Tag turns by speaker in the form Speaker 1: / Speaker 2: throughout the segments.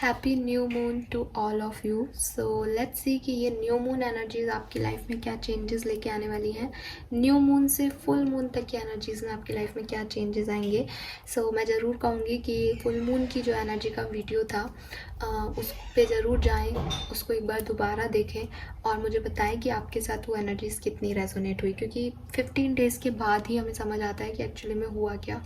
Speaker 1: Happy new moon to all of you. So let's see कि ये new moon energies आपकी life में क्या चेंजेस लेके आने वाली हैं। न्यू मून से फुल मून तक की एनर्जीज में आपकी लाइफ में क्या चेंजेस आएंगे। मैं ज़रूर कहूँगी कि फुल मून की जो एनर्जी का वीडियो था उस पे ज़रूर जाएं, उसको एक बार दोबारा देखें और मुझे बताएं कि आपके साथ वो एनर्जीज कितनी रेजोनेट हुई, क्योंकि 15 डेज़ के बाद ही हमें समझ आता है कि एक्चुअली में हुआ क्या।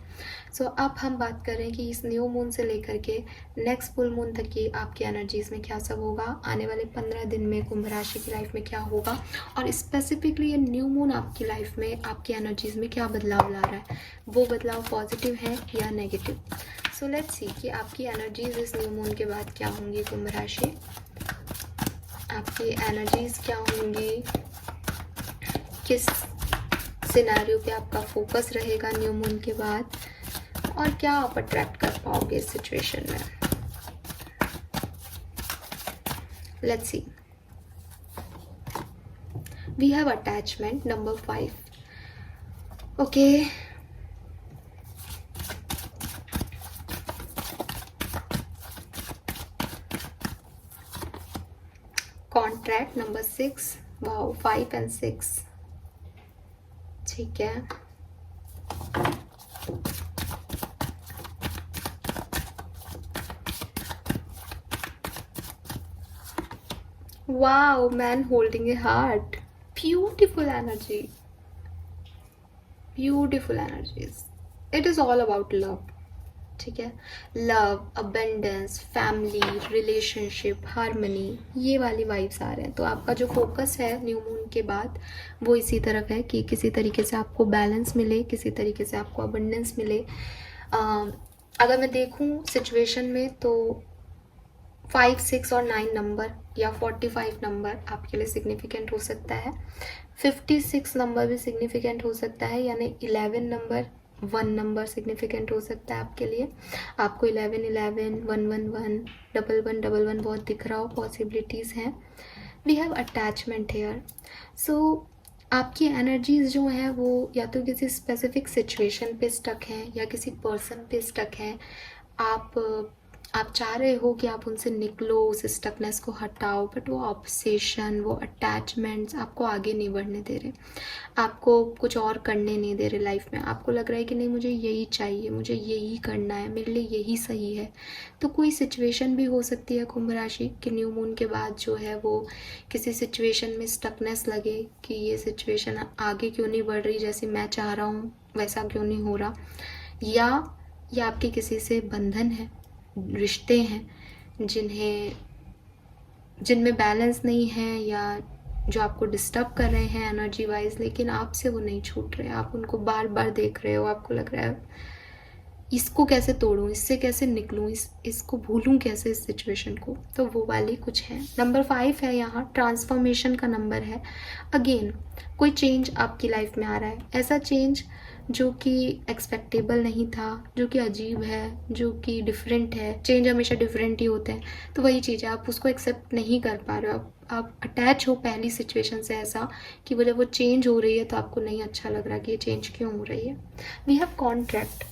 Speaker 1: अब हम बात करें कि इस न्यू मून से लेकर के नेक्स्ट फुल मून तक की आपकी एनर्जीज़ में क्या सब होगा, आने वाले 15 दिन में कुंभ राशि की लाइफ में क्या होगा और स्पेसिफिकली ये न्यू मून आपकी लाइफ में आपकी एनर्जीज़ में क्या बदलाव ला रहा है, वो बदलाव पॉजिटिव है या नेगेटिव। लेट्स सी कि आपकी एनर्जीज इस न्यू मून के बाद क्या होंगी। कुंभ राशि, आपकी एनर्जीज क्या होंगी, किस सिनेरियो पे आपका फोकस रहेगा न्यू मून के बाद और क्या आप अट्रैक्ट कर पाओगे इस सिचुएशन में। Let's see, we have attachment number 5। Okay, contract number 6। Wow, 5 and 6। ठीक है, wow, man holding a heart, beautiful energy, beautiful energies. It is all about love. ठीक है, love, abundance, family, relationship, harmony, ये वाली vibes आ रहे हैं। तो आपका जो फोकस है न्यू मून के बाद वो इसी तरफ है कि किसी तरीके से आपको बैलेंस मिले, किसी तरीके से आपको अबेंडेंस मिले। अगर मैं देखूं सिचुएशन में तो 5, 6 और 9 नंबर या 45 नंबर आपके लिए सिग्निफिकेंट हो सकता है। 56 नंबर भी सिग्निफिकेंट हो सकता है, यानी 11 नंबर, 1 नंबर सिग्निफिकेंट हो सकता है आपके लिए। आपको 11, 11, 1, 1, 1, 1, 1, 1, 1 बहुत दिख रहा हो, पॉसिबिलिटीज़ हैं। We have attachment here. आपकी एनर्जीज जो हैं वो या तो किसी स्पेसिफिक सिचुएशन पे स्टक हैं या किसी पर्सन पे स्टक हैं। आप चाह रहे हो कि आप उनसे निकलो, उस स्टकनेस को हटाओ, बट वो ऑब्सेशन, वो अटैचमेंट्स आपको आगे नहीं बढ़ने दे रहे, आपको कुछ और करने नहीं दे रहे लाइफ में। आपको लग रहा है कि नहीं, मुझे यही चाहिए, मुझे यही करना है, मेरे लिए यही सही है। तो कोई सिचुएशन भी हो सकती है कुंभ राशि कि न्यू मून के बाद जो है वो किसी सिचुएशन में स्टकनेस लगे कि ये सिचुएशन आगे क्यों नहीं बढ़ रही, जैसे मैं चाह रहा हूँ वैसा क्यों नहीं हो रहा, या आपके किसी से बंधन है, रिश्ते हैं जिनमें बैलेंस नहीं है या जो आपको डिस्टर्ब कर रहे हैं एनर्जी वाइज, लेकिन आपसे वो नहीं छूट रहे। आप उनको बार बार देख रहे हो, आपको लग रहा है इसको कैसे तोड़ूं, इससे कैसे निकलूं, इसको भूलूं कैसे इस सिचुएशन को। तो वो वाली कुछ है। नंबर 5 है, यहाँ ट्रांसफॉर्मेशन का नंबर है। अगेन कोई चेंज आपकी लाइफ में आ रहा है, ऐसा चेंज जो कि एक्सपेक्टेबल नहीं था, जो कि अजीब है, जो कि डिफरेंट है। चेंज हमेशा डिफरेंट ही होते हैं, तो वही चीज़ है, आप उसको एक्सेप्ट नहीं कर पा रहे हो। आप अटैच हो पहली सिचुएशन से ऐसा कि वो जब वो चेंज हो रही है तो आपको नहीं अच्छा लग रहा कि ये चेंज क्यों हो रही है। We have contract.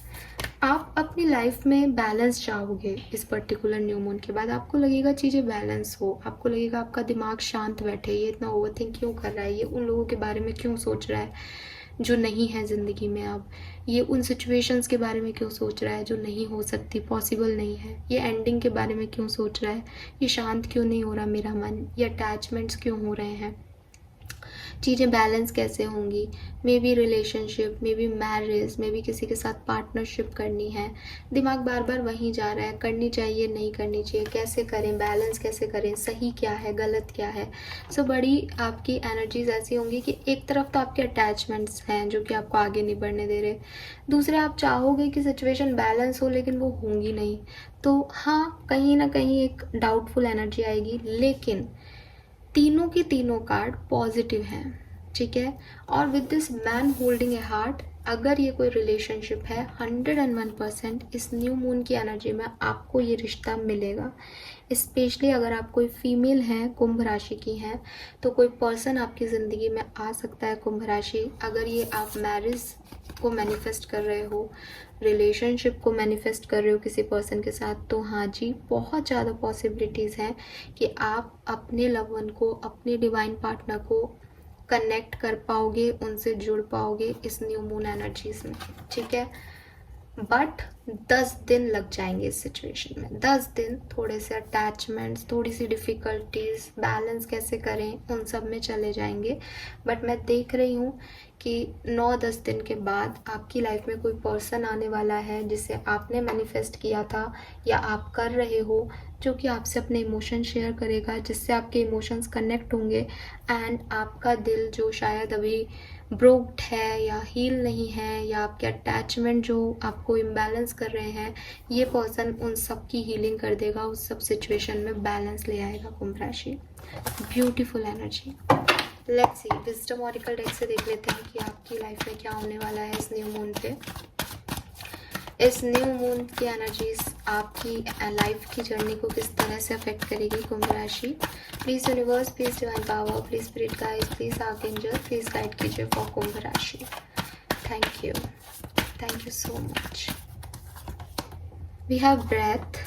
Speaker 1: आप अपनी लाइफ में बैलेंस चाहोगे इस पर्टिकुलर न्यू मून के बाद। आपको लगेगा चीज़ें बैलेंस हो, आपको लगेगा आपका दिमाग शांत बैठे, ये इतना ओवरथिंक क्यों कर रहा है, ये उन लोगों के बारे में क्यों सोच रहा है जो नहीं है ज़िंदगी में अब, ये उन सिचुएशंस के बारे में क्यों सोच रहा है जो नहीं हो सकती, पॉसिबल नहीं है, ये एंडिंग के बारे में क्यों सोच रहा है, ये शांत क्यों नहीं हो रहा मेरा मन, ये अटैचमेंट्स क्यों हो रहे हैं, चीज़ें बैलेंस कैसे होंगी। May be relationship, may be marriage, may be किसी के साथ पार्टनरशिप करनी है। दिमाग बार बार वहीं जा रहा है, करनी चाहिए नहीं करनी चाहिए, कैसे करें, बैलेंस कैसे करें, सही क्या है गलत क्या है। बड़ी आपकी एनर्जीज ऐसी होंगी कि एक तरफ तो आपके अटैचमेंट्स हैं जो कि आपको आगे नहीं बढ़ने दे रहे, दूसरे आप चाहोगे कि सिचुएशन बैलेंस हो लेकिन वो होंगी नहीं। तो हाँ, कहीं ना कहीं एक डाउटफुल एनर्जी आएगी, लेकिन तीनों के तीनों कार्ड पॉजिटिव हैं। ठीक है, और with this man holding A heart, अगर ये कोई रिलेशनशिप है 101% इस न्यू मून की एनर्जी में आपको ये रिश्ता मिलेगा। स्पेशली अगर आप कोई फीमेल हैं, कुंभ राशि की हैं, तो कोई पर्सन आपकी ज़िंदगी में आ सकता है कुंभ राशि। अगर ये आप मैरिज को मैनिफेस्ट कर रहे हो, रिलेशनशिप को मैनिफेस्ट कर रहे हो किसी पर्सन के साथ, तो हाँ जी, बहुत ज़्यादा पॉसिबिलिटीज़ हैं कि आप अपने लव वन को, अपने डिवाइन पार्टनर को कनेक्ट कर पाओगे, उनसे जुड़ पाओगे इस न्यू मून एनर्जीज में, ठीक है। बट 10 दिन लग जाएंगे इस सिचुएशन में, 10 दिन थोड़े से अटैचमेंट्स, थोड़ी सी डिफ़िकल्टीज, बैलेंस कैसे करें, उन सब में चले जाएंगे। बट मैं देख रही हूँ कि 9-10 दिन के बाद आपकी लाइफ में कोई पर्सन आने वाला है जिसे आपने मैनिफेस्ट किया था या आप कर रहे हो, जो कि आपसे अपने इमोशन शेयर करेगा, जिससे आपके इमोशंस कनेक्ट होंगे एंड आपका दिल जो शायद अभी ब्रोक्ड है या हील नहीं है, या आपके अटैचमेंट जो आपको इम्बैलेंस कर रहे हैं, ये पर्सन उन सब की हीलिंग कर देगा, उस सब सिचुएशन में बैलेंस ले आएगा कुंभ राशि। Beautiful energy. Let's see, wisdom oracle deck से देख लेते हैं कि आपकी लाइफ में क्या होने वाला है इस न्यू मून पे। इस न्यू मून की एनर्जीज आपकी लाइफ की जर्नी को किस तरह से अफेक्ट करेगी कुंभ राशि। Please universe, please divine power, please spirit guides, please archangel, please guide कीजिए फॉर कुंभ राशि। Thank you so much. We have breath,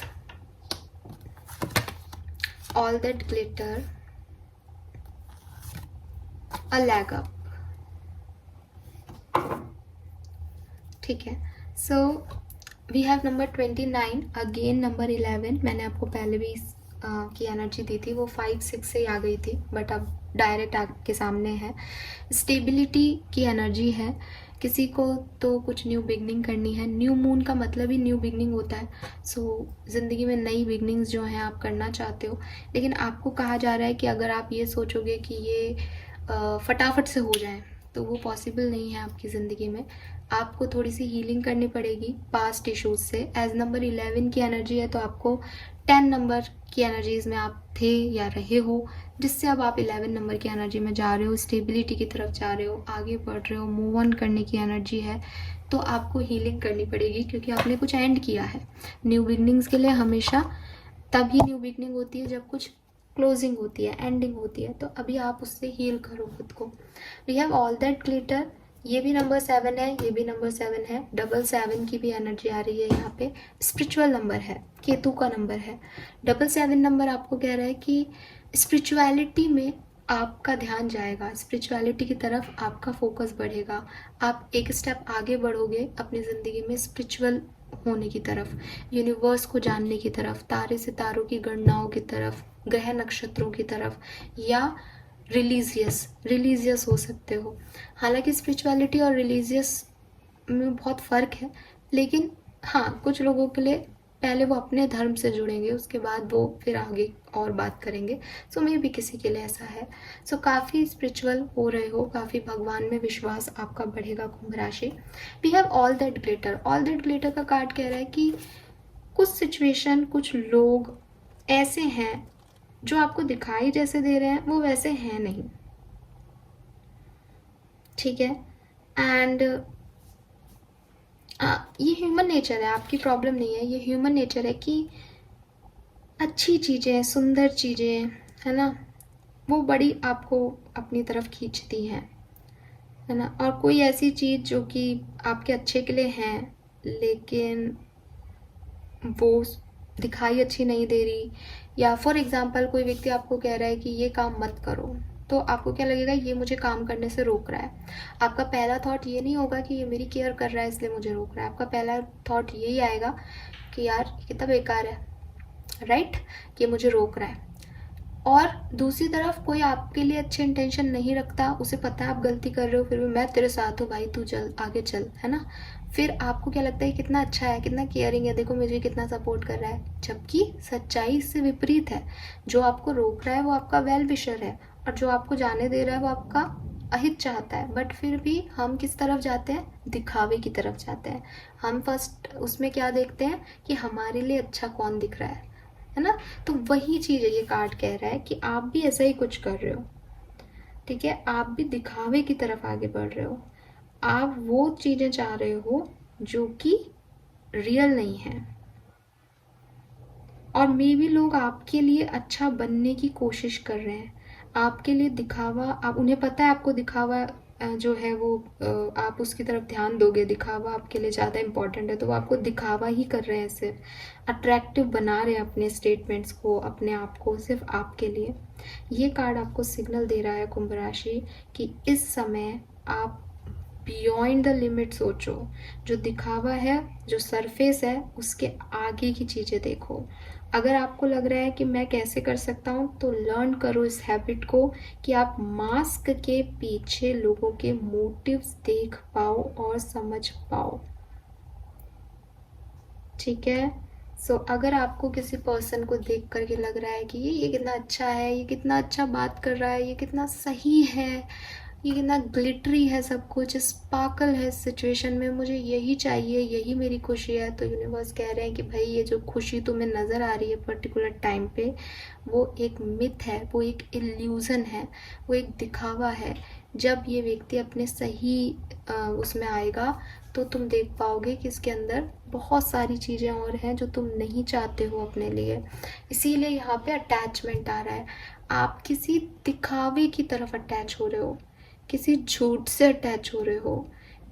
Speaker 1: all that glitter, a leg up, ठीक है। So we have number 29, again number 11। मैंने आपको पहले भी की energy दी थी, वो 5-6 से ही आ गई थी, बट अब डायरेक्ट आपके सामने है। स्टेबिलिटी की एनर्जी है, किसी को तो कुछ न्यू बिगनिंग करनी है। न्यू मून का मतलब ही न्यू बिगनिंग होता है। सो ज़िंदगी में नई बिगनिंग्स जो हैं आप करना चाहते हो, लेकिन आपको कहा जा रहा है कि अगर आप ये सोचोगे कि ये फटाफट से हो जाए, तो वो पॉसिबल नहीं है आपकी ज़िंदगी में। आपको थोड़ी सी हीलिंग करनी पड़ेगी पास्ट इश्यूज से। एज नंबर 11 की एनर्जी है, तो आपको 10 नंबर की एनर्जीज में आप थे या रहे हो, जिससे अब आप 11 नंबर की एनर्जी में जा रहे हो, स्टेबिलिटी की तरफ जा रहे हो, आगे बढ़ रहे हो, मूव ऑन करने की एनर्जी है। तो आपको हीलिंग करनी पड़ेगी, क्योंकि आपने कुछ एंड किया है। न्यू बिगनिंग्स के लिए हमेशा तभी न्यू बिगनिंग होती है जब कुछ क्लोजिंग होती है, एंडिंग होती है। तो अभी आप उससे हील करो खुद को। We have all that glitter, ये भी नंबर 7 है, ये भी नंबर 7 है। 777 की भी एनर्जी आ रही है यहाँ पे। स्पिरिचुअल नंबर है, केतु का नंबर है। 777 नंबर आपको कह रहा है कि स्पिरिचुअलिटी में आपका ध्यान जाएगा, स्पिरिचुअलिटी की तरफ आपका फोकस बढ़ेगा। आप एक स्टेप आगे बढ़ोगे अपनी ज़िंदगी में स्पिरिचुअल होने की तरफ, यूनिवर्स को जानने की तरफ, तारे सितारों की गणनाओं की तरफ, ग्रह नक्षत्रों की तरफ, या रिलीजियस हो सकते हो। हालांकि स्पिरिचुअलिटी और रिलीजियस में बहुत फ़र्क है, लेकिन हाँ, कुछ लोगों के लिए पहले वो अपने धर्म से जुड़ेंगे, उसके बाद वो फिर आगे और बात करेंगे। सो मे भी किसी के लिए ऐसा है। सो काफ़ी स्पिरिचुअल हो रहे हो, काफ़ी भगवान में विश्वास आपका बढ़ेगा कुंभ राशि। We have all that glitter. All that glitter का कार्ड कह रहा है कि कुछ सिचुएशन, कुछ लोग ऐसे हैं जो आपको दिखाई जैसे दे रहे हैं, वो वैसे हैं नहीं, ठीक है। एंड ये ह्यूमन नेचर है, आपकी प्रॉब्लम नहीं है। ये ह्यूमन नेचर है कि अच्छी चीज़ें, सुंदर चीज़ें, है ना, वो बड़ी आपको अपनी तरफ खींचती हैं, है ना। और कोई ऐसी चीज़ जो कि आपके अच्छे के लिए है, लेकिन वो दिखाई अच्छी नहीं दे रही, या फॉर एग्जांपल कोई व्यक्ति आपको कह रहा है कि ये काम मत करो, तो आपको क्या लगेगा, ये मुझे काम करने से रोक रहा है। आपका पहला थॉट ये नहीं होगा कि ये मेरी केयर कर रहा है इसलिए मुझे रोक रहा है। आपका पहला थॉट यही आएगा कि यार ये कितना बेकार है, राइट, कि मुझे रोक रहा है। और दूसरी तरफ कोई आपके लिए अच्छे इंटेंशन नहीं रखता, उसे पता है आप गलती कर रहे हो, फिर भी मैं तेरे साथ हूँ भाई, तू चल आगे चल, है ना। फिर आपको क्या लगता है कितना अच्छा है, कितना केयरिंग है, देखो मुझे कितना सपोर्ट कर रहा है, जबकि सच्चाई इससे विपरीत है। जो आपको रोक रहा है वो आपका वेल विशर है, और जो आपको जाने दे रहा है वो आपका अहित चाहता है। बट फिर भी हम किस तरफ जाते हैं, दिखावे की तरफ जाते हैं। हम फर्स्ट उसमें क्या देखते हैं कि हमारे लिए अच्छा कौन दिख रहा है ना। तो वही चीज़ है, ये कार्ड कह रहा है कि आप भी ऐसा ही कुछ कर रहे हो, ठीक है। आप भी दिखावे की तरफ आगे बढ़ रहे हो, आप वो चीज़ें चाह रहे हो जो कि रियल नहीं है। और मे भी लोग आपके लिए अच्छा बनने की कोशिश कर रहे हैं, आपके लिए दिखावा, आप उन्हें पता है आपको दिखावा जो है वो आप उसकी तरफ ध्यान दोगे, दिखावा आपके लिए ज़्यादा इम्पॉर्टेंट है, तो वो आपको दिखावा ही कर रहे हैं, सिर्फ अट्रैक्टिव बना रहे हैं अपने स्टेटमेंट्स को, अपने आप को, सिर्फ आपके लिए। ये कार्ड आपको सिग्नल दे रहा है कुंभ राशि कि इस समय आप बियॉन्ड द लिमिट सोचो। जो दिखावा है, जो सरफेस है, उसके आगे की चीज़ें देखो। अगर आपको लग रहा है कि मैं कैसे कर सकता हूँ, तो लर्न करो इस हैबिट को कि आप मास्क के पीछे लोगों के मोटिव्स देख पाओ और समझ पाओ। ठीक है। सो अगर आपको किसी पर्सन को देख करके लग रहा है कि ये कितना अच्छा है, ये कितना अच्छा बात कर रहा है, ये कितना सही है, ये कितना ग्लिटरी है, सब कुछ स्पार्कल है इस सिचुएशन में, मुझे यही चाहिए, यही मेरी खुशी है, तो यूनिवर्स कह रहे हैं कि भाई ये जो खुशी तुम्हें नज़र आ रही है पर्टिकुलर टाइम पे, वो एक मिथ है, वो एक इल्यूज़न है, वो एक दिखावा है। जब ये व्यक्ति अपने सही उसमें आएगा, तो तुम देख पाओगे कि इसके अंदर बहुत सारी चीज़ें और हैं जो तुम नहीं चाहते हो अपने लिए। इसीलिए यहाँ पे अटैचमेंट आ रहा है। आप किसी दिखावे की तरफ अटैच हो रहे हो, किसी झूठ से अटैच हो रहे हो,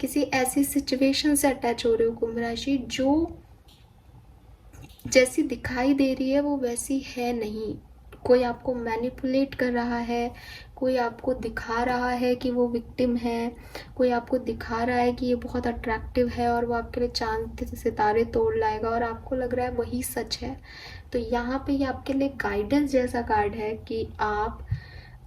Speaker 1: किसी ऐसी सिचुएशन से अटैच हो रहे हो कुंभ राशि, जो जैसी दिखाई दे रही है वो वैसी है नहीं। कोई आपको मैनिपुलेट कर रहा है, कोई आपको दिखा रहा है कि वो विक्टिम है, कोई आपको दिखा रहा है कि ये बहुत अट्रैक्टिव है और वो आपके लिए चांद के सितारे तोड़ लाएगा, और आपको लग रहा है वही सच है। तो यहाँ पे ये आपके लिए गाइडेंस जैसा कार्ड है कि आप,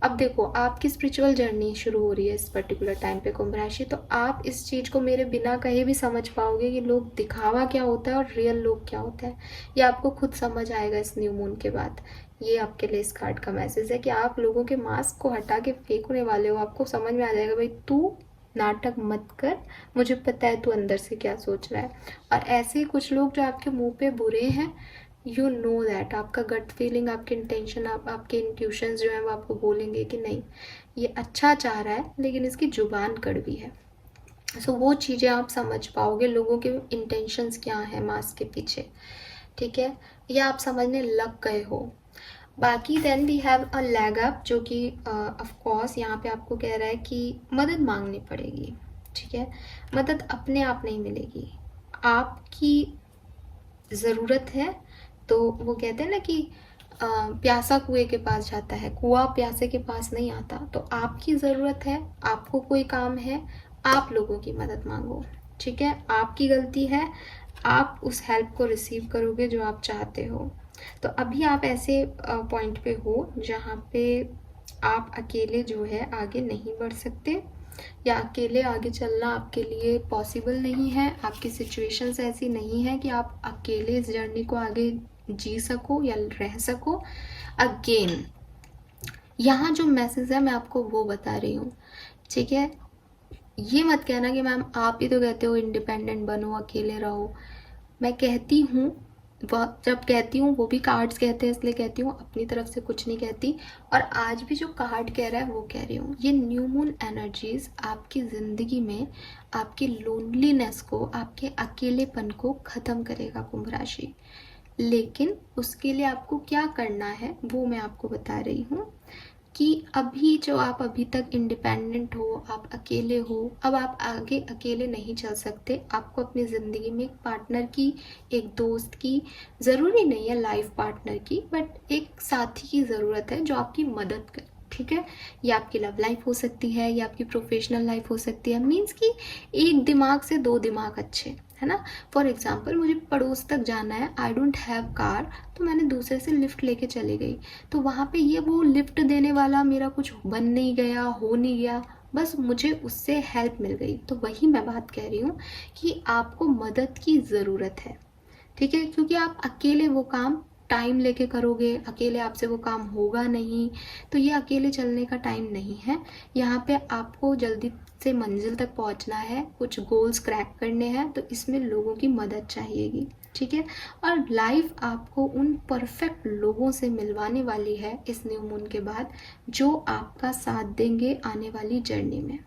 Speaker 1: अब देखो आपकी स्पिरिचुअल जर्नी शुरू हो रही है इस पर्टिकुलर टाइम पे कुंभ राशि, तो आप इस चीज़ को मेरे बिना कहे भी समझ पाओगे कि लोग दिखावा क्या होता है और रियल लोग क्या होता है। ये आपको खुद समझ आएगा इस न्यू मून के बाद। ये आपके लिए इस कार्ड का मैसेज है कि आप लोगों के मास्क को हटा के फेंकने वाले हो। आपको समझ में आ जाएगा भाई तू नाटक मत कर, मुझे पता है तू अंदर से क्या सोच रहा है। और ऐसे ही कुछ लोग जो आपके मुंह पे बुरे हैं, यू नो दैट, आपका गट फीलिंग, आपके इंटेंशन, आपके इंट्यूशंस जो है वो आपको बोलेंगे कि नहीं ये अच्छा चाह रहा है लेकिन इसकी जुबान कड़वी है। सो वो चीज़ें आप समझ पाओगे, लोगों के इंटेंशंस क्या हैं मास्क के पीछे। ठीक है, या आप समझने लग गए हो। बाकी then we have a leg up, जो कि ऑफ कोर्स यहाँ पे आपको कह रहा है कि मदद मांगनी पड़ेगी। ठीक है, मदद अपने आप नहीं मिलेगी, आपकी ज़रूरत है। तो वो कहते हैं ना कि प्यासा कुएं के पास जाता है, कुआं प्यासे के पास नहीं आता। तो आपकी ज़रूरत है, आपको कोई काम है, आप लोगों की मदद मांगो। ठीक है, आपकी गलती है, आप उस हेल्प को रिसीव करोगे जो आप चाहते हो। तो अभी आप ऐसे पॉइंट पे हो जहाँ पे आप अकेले जो है आगे नहीं बढ़ सकते, या अकेले आगे चलना आपके लिए पॉसिबल नहीं है। आपकी सिचुएशंस ऐसी नहीं है कि आप अकेले इस जर्नी को आगे जी सको या रह सको। अगेन यहाँ जो मैसेज है मैं आपको वो बता रही हूँ। ठीक है, ये मत कहना कि मैम आप ही तो कहते हो इंडिपेंडेंट बनो, अकेले रहो। मैं कहती हूँ, वह जब कहती हूँ वो भी कार्ड्स कहते हैं इसलिए कहती हूँ, अपनी तरफ से कुछ नहीं कहती। और आज भी जो कार्ड कह रहा है वो कह रही हूँ। ये न्यू मून एनर्जीज आपकी ज़िंदगी में आपकी लोनलीनेस को, आपके अकेलेपन को ख़त्म करेगा कुंभ राशि। लेकिन उसके लिए आपको क्या करना है वो मैं आपको बता रही हूँ कि अभी जो आप अभी तक इंडिपेंडेंट हो, आप अकेले हो, अब आप आगे अकेले नहीं चल सकते। आपको अपनी ज़िंदगी में एक पार्टनर की, एक दोस्त की, ज़रूरी नहीं है लाइफ पार्टनर की, बट एक साथी की ज़रूरत है जो आपकी मदद करे। ठीक है, ये आपकी लव लाइफ हो सकती है, या आपकी प्रोफेशनल लाइफ हो सकती है। मीन्स कि एक दिमाग से दो दिमाग अच्छे, है ना। फॉर एग्जाम्पल मुझे पड़ोस तक जाना है, आई डोंट हैव कार, तो मैंने दूसरे से लिफ्ट लेके चली गई। तो वहाँ पे ये वो लिफ्ट देने वाला मेरा कुछ बन नहीं गया, हो नहीं गया, बस मुझे उससे हेल्प मिल गई। तो वही मैं बात कह रही हूँ कि आपको मदद की ज़रूरत है। ठीक है, क्योंकि आप अकेले वो काम टाइम लेके करोगे, अकेले आपसे वो काम होगा नहीं। तो ये अकेले चलने का टाइम नहीं है। यहाँ पे आपको जल्दी से मंजिल तक पहुँचना है, कुछ गोल्स क्रैक करने हैं, तो इसमें लोगों की मदद चाहिएगी। ठीक है, और लाइफ आपको उन परफेक्ट लोगों से मिलवाने वाली है इस न्यू मून के बाद, जो आपका साथ देंगे आने वाली जर्नी में।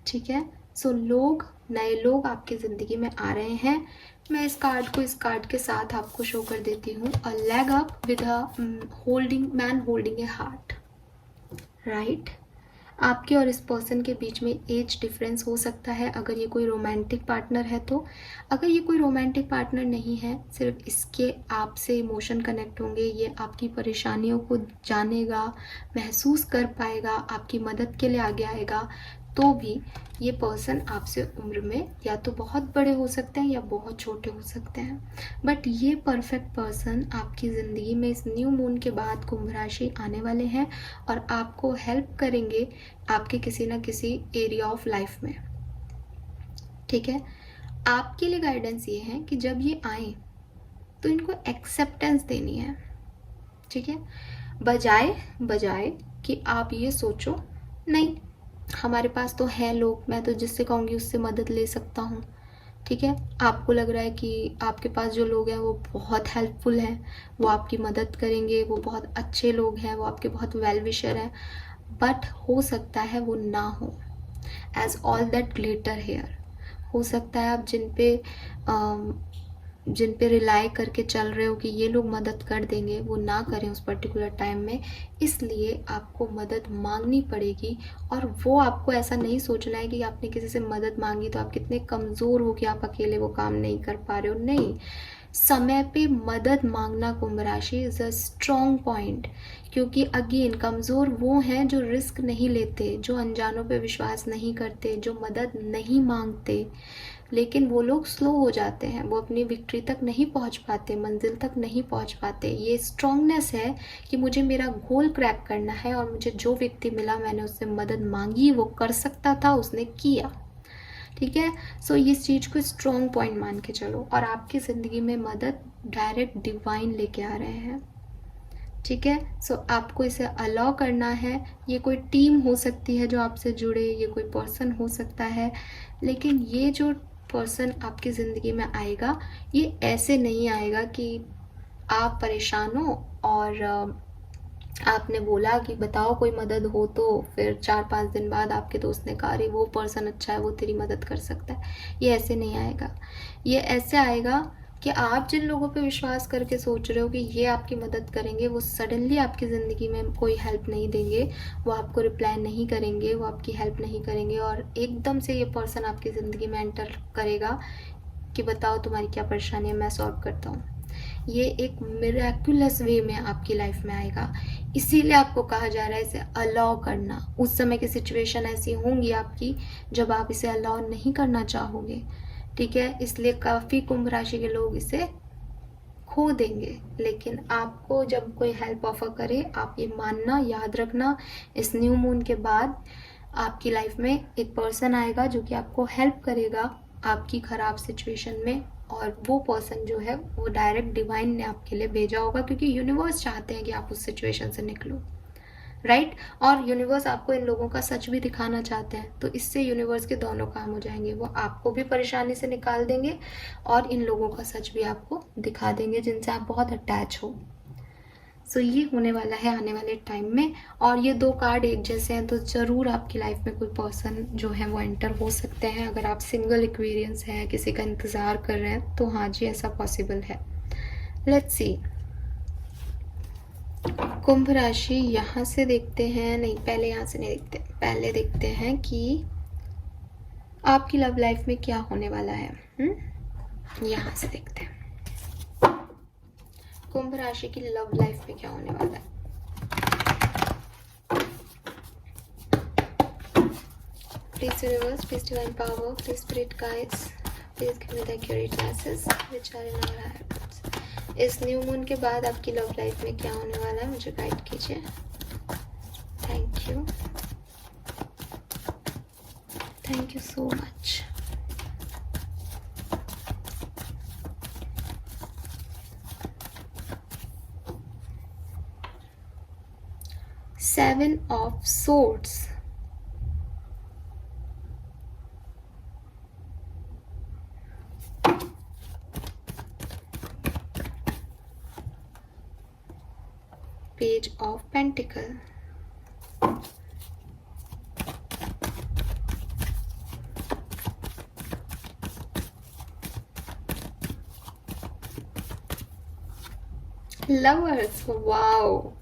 Speaker 1: ठीक है, सो लोग, नए लोग आपकी ज़िंदगी में आ रहे हैं। मैं इस कार्ड को इस कार्ड के साथ आपको शो कर देती हूँ। A leg up with a holding man holding A heart, right. आपके और इस पर्सन के बीच में एज डिफरेंस हो सकता है अगर ये कोई रोमांटिक पार्टनर है तो। अगर ये कोई रोमांटिक पार्टनर नहीं है, सिर्फ इसके आपसे इमोशन कनेक्ट होंगे, ये आपकी परेशानियों को जानेगा, महसूस कर पाएगा, आपकी मदद के लिए आगे आएगा, तो भी ये पर्सन आपसे उम्र में या तो बहुत बड़े हो सकते हैं या बहुत छोटे हो सकते हैं, बट ये परफेक्ट पर्सन आपकी ज़िंदगी में इस न्यू मून के बाद कुंभ राशि आने वाले हैं और आपको हेल्प करेंगे आपके किसी ना किसी एरिया ऑफ लाइफ में। ठीक है, आपके लिए गाइडेंस ये है कि जब ये आए तो इनको एक्सेप्टेंस देनी है। ठीक है, बजाय कि आप ये सोचो नहीं हमारे पास तो है लोग, मैं तो जिससे कहूँगी उससे मदद ले सकता हूँ। ठीक है, आपको लग रहा है कि आपके पास जो लोग हैं वो बहुत हेल्पफुल हैं, वो आपकी मदद करेंगे, वो बहुत अच्छे लोग हैं, वो आपके बहुत वेल विशर हैं, बट हो सकता है वो ना हो। As all that glitter here, हो सकता है आप जिन पे रिलाई करके चल रहे हो कि ये लोग मदद कर देंगे, वो ना करें उस पर्टिकुलर टाइम में, इसलिए आपको मदद मांगनी पड़ेगी। और वो आपको ऐसा नहीं सोचना है कि आपने किसी से मदद मांगी तो आप कितने कमज़ोर हो कि आप अकेले वो काम नहीं कर पा रहे हो। नहीं, समय पे मदद मांगना कुंभ राशि इज़ अ स्ट्रॉन्ग पॉइंट, क्योंकि अगेन कमज़ोर वो हैं जो रिस्क नहीं लेते, जो अनजानों पे विश्वास नहीं करते, जो मदद नहीं मांगते, लेकिन वो लोग स्लो हो जाते हैं, वो अपनी विक्ट्री तक नहीं पहुंच पाते, मंजिल तक नहीं पहुंच पाते। ये स्ट्रॉन्गनेस है कि मुझे मेरा गोल क्रैक करना है और मुझे जो व्यक्ति मिला मैंने उससे मदद मांगी, वो कर सकता था, उसने किया। ठीक है, सो इस चीज़ को स्ट्रॉन्ग पॉइंट मान के चलो, और आपकी ज़िंदगी में मदद डायरेक्ट डिवाइन लेके आ रहे हैं। ठीक है, सो आपको इसे अलाउ करना है। ये कोई टीम हो सकती है जो आपसे जुड़े, ये कोई पर्सन हो सकता है, लेकिन ये जो पर्सन आपकी ज़िंदगी में आएगा ये ऐसे नहीं आएगा कि आप परेशान हो और आपने बोला कि बताओ कोई मदद हो, तो फिर 4-5 दिन बाद आपके दोस्त ने कहा अरे वो पर्सन अच्छा है, वो तेरी मदद कर सकता है। ये ऐसे नहीं आएगा। ये ऐसे आएगा कि आप जिन लोगों पे विश्वास करके सोच रहे हो कि ये आपकी मदद करेंगे, वो सडनली आपकी ज़िंदगी में कोई हेल्प नहीं देंगे, वो आपको रिप्लाई नहीं करेंगे, वो आपकी हेल्प नहीं करेंगे, और एकदम से ये पर्सन आपकी ज़िंदगी में एंटर करेगा कि बताओ तुम्हारी क्या परेशानी है, मैं सॉल्व करता हूँ। ये एक मिरेक्युलस वे में आपकी लाइफ में आएगा, इसीलिए आपको कहा जा रहा है इसे अलाउ करना। उस समय की सिचुएशन ऐसी होंगी आपकी जब आप इसे अलाउ नहीं करना चाहोगे। ठीक है, इसलिए काफ़ी कुंभ राशि के लोग इसे खो देंगे, लेकिन आपको जब कोई हेल्प ऑफर करे, आप ये मानना, याद रखना, इस न्यू मून के बाद आपकी लाइफ में एक पर्सन आएगा जो कि आपको हेल्प करेगा आपकी ख़राब सिचुएशन में, और वो पर्सन जो है वो डायरेक्ट डिवाइन ने आपके लिए भेजा होगा, क्योंकि यूनिवर्स चाहते हैं कि आप उस सिचुएशन से निकलो, राइट। और यूनिवर्स आपको इन लोगों का सच भी दिखाना चाहते हैं, तो इससे यूनिवर्स के दोनों काम हो जाएंगे, वो आपको भी परेशानी से निकाल देंगे और इन लोगों का सच भी आपको दिखा देंगे जिनसे आप बहुत अटैच हो। सो ये होने वाला है आने वाले टाइम में, और ये 2 कार्ड एक जैसे हैं, तो ज़रूर आपकी लाइफ में कोई पर्सन जो है वो एंटर हो सकते हैं। अगर आप सिंगल एक्वेरियंस हैं, किसी का इंतज़ार कर रहे हैं, तो हाँ जी ऐसा पॉसिबल है। लेट्स सी, कुंभ राशि यहाँ से देखते हैं, नहीं पहले यहाँ से नहीं देखते, पहले देखते हैं कि आपकी लव लाइफ में क्या होने वाला है। यहाँ से देखते हैं कुंभ राशि की लव लाइफ में क्या होने वाला है। Please universe, please divine power, please spirit guides, please give me the accurate message which are in our hearts. इस न्यू मून के बाद आपकी लव लाइफ में क्या होने वाला है, मुझे गाइड कीजिए। Thank you, thank you so much. Seven of Swords, Page of Pentacle, Lovers, wow,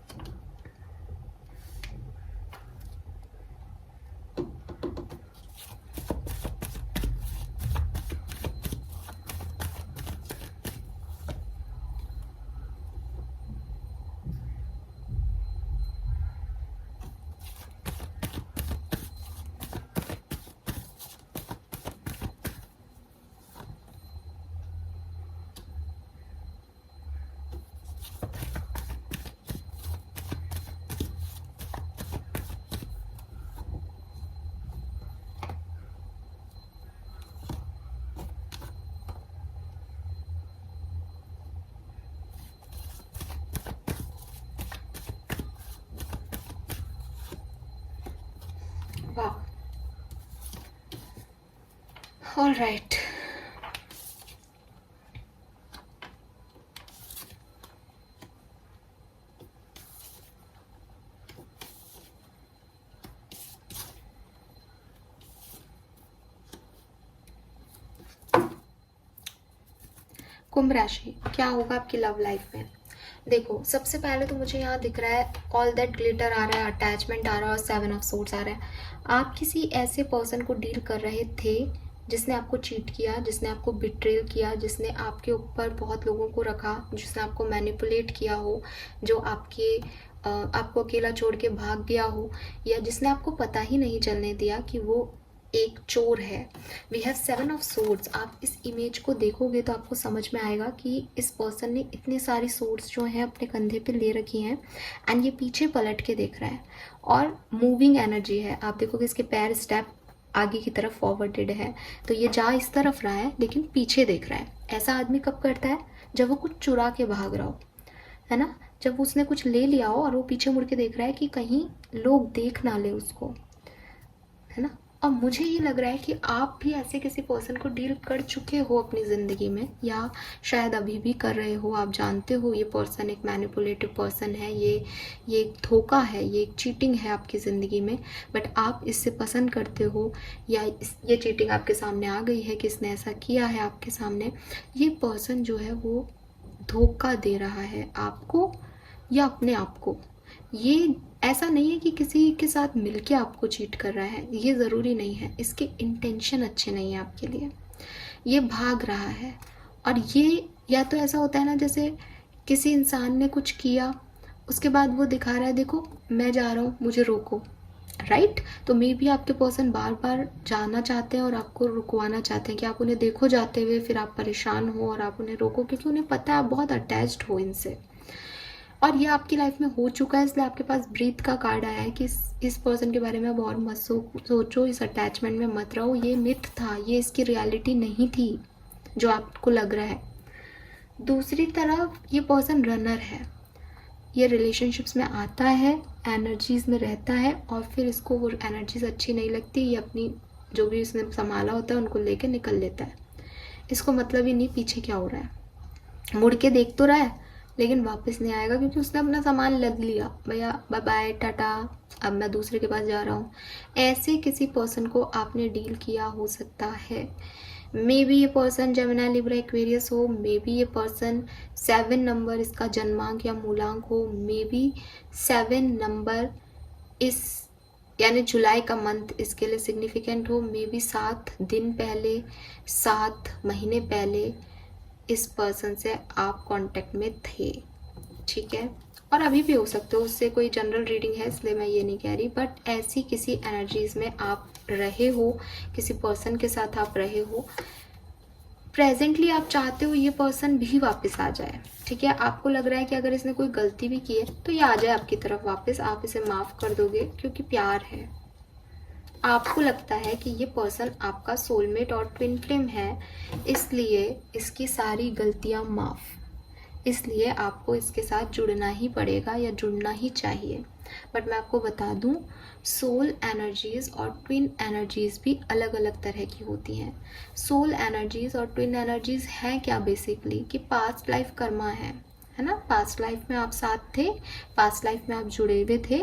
Speaker 1: all right, कुंभ राशि, क्या होगा आपकी लव लाइफ में? देखो, सबसे पहले तो मुझे यहाँ दिख रहा है ऑल दैट ग्लिटर आ रहा है, अटैचमेंट आ रहा है और 7 ऑफ सोर्ड्स आ रहा है। आप किसी ऐसे पर्सन को डील कर रहे थे जिसने आपको चीट किया, जिसने आपको बिट्रेल किया, जिसने आपके ऊपर बहुत लोगों को रखा, जिसने आपको मैनिपुलेट किया हो, जो आपको अकेला छोड़ के भाग गया हो, या जिसने आपको पता ही नहीं चलने दिया कि वो एक चोर है। We have 7 of swords. आप इस इमेज को देखोगे तो आपको समझ में आएगा कि इस पर्सन ने इतने सारी सोर्ड्स जो हैं अपने कंधे पे ले रखी हैं, एंड ये पीछे पलट के देख रहा है और मूविंग एनर्जी है। आप देखोगे इसके पैर स्टेप आगे की तरफ फॉरवर्डेड है, तो ये जा इस तरफ रहा है लेकिन पीछे देख रहा है। ऐसा आदमी कब करता है? जब वो कुछ चुरा के भाग रहा हो, है ना, जब उसने कुछ ले लिया हो और वो पीछे मुड़ के देख रहा है कि कहीं लोग देख ना ले उसको, है ना। और मुझे ये लग रहा है कि आप भी ऐसे किसी पर्सन को डील कर चुके हो अपनी ज़िंदगी में, या शायद अभी भी कर रहे हो। आप जानते हो ये पर्सन एक मैनिपुलेटिव पर्सन है, ये एक धोखा है, ये एक चीटिंग है आपकी ज़िंदगी में, बट आप इससे पसंद करते हो, या ये चीटिंग आपके सामने आ गई है, किसने ऐसा किया है आपके सामने। ये पर्सन जो है वो धोखा दे रहा है आपको या अपने आप को। ये ऐसा नहीं है कि किसी के साथ मिलके आपको चीट कर रहा है, ये ज़रूरी नहीं है। इसके इंटेंशन अच्छे नहीं है आपके लिए, ये भाग रहा है। और ये या तो ऐसा होता है ना, जैसे किसी इंसान ने कुछ किया, उसके बाद वो दिखा रहा है देखो मैं जा रहा हूँ, मुझे रोको, राइट। तो मे बी आपके पर्सन बार बार जाना चाहते हैं और आपको रुकवाना चाहते हैं कि आप उन्हें देखो जाते हुए, फिर आप परेशान हो और आप उन्हें रोको, क्योंकि उन्हें पता है आप बहुत अटैच्ड हो इनसे। और ये आपकी लाइफ में हो चुका है, इसलिए आपके पास ब्रीथ का कार्ड आया है कि इस पर्सन के बारे में बहुत मत सोचो, इस अटैचमेंट में मत रहो। ये मिथ था, ये इसकी रियलिटी नहीं थी जो आपको लग रहा है। दूसरी तरफ ये पर्सन रनर है, ये रिलेशनशिप्स में आता है, एनर्जीज में रहता है, और फिर इसको वो एनर्जीज अच्छी नहीं लगती, ये अपनी जो भी इसने संभाला होता है उनको लेकर निकल लेता है। इसको मतलब ही नहीं पीछे क्या हो रहा है, मुड़ के देख तो रहा है लेकिन वापस नहीं आएगा, क्योंकि उसने अपना सामान लद लिया, भैया बाय बाय टाटा, अब मैं दूसरे के पास जा रहा हूँ। ऐसे किसी पर्सन को आपने डील किया हो सकता है। मे बी ये पर्सन जेमिनी लिब्रा एक्वेरियस हो, मे बी ये पर्सन 7 नंबर इसका जन्मांक या मूलांक हो, मे बी 7 नंबर इस यानी जुलाई का मंथ इसके लिए सिग्निफिकेंट हो, मे बी 7 दिन पहले, 7 महीने पहले इस पर्सन से आप कांटेक्ट में थे, ठीक है। और अभी भी हो सकते हो, उससे कोई जनरल रीडिंग है इसलिए मैं ये नहीं कह रही, बट ऐसी किसी एनर्जीज में आप रहे हो, किसी पर्सन के साथ आप रहे हो। प्रेजेंटली आप चाहते हो ये पर्सन भी वापस आ जाए, ठीक है। आपको लग रहा है कि अगर इसने कोई गलती भी की है तो ये आ जाए आपकी तरफ वापस, आप इसे माफ़ कर दोगे क्योंकि प्यार है। आपको लगता है कि ये पर्सन आपका सोलमेट और ट्विन फ्लेम है, इसलिए इसकी सारी गलतियां माफ़, इसलिए आपको इसके साथ जुड़ना ही पड़ेगा या जुड़ना ही चाहिए। बट मैं आपको बता दूं, सोल एनर्जीज और ट्विन एनर्जीज भी अलग अलग तरह की होती हैं। सोल एनर्जीज और ट्विन एनर्जीज हैं क्या? बेसिकली कि पास्ट लाइफ कर्मा है ना। पास्ट लाइफ में आप साथ थे, पास्ट लाइफ में आप जुड़े हुए थे,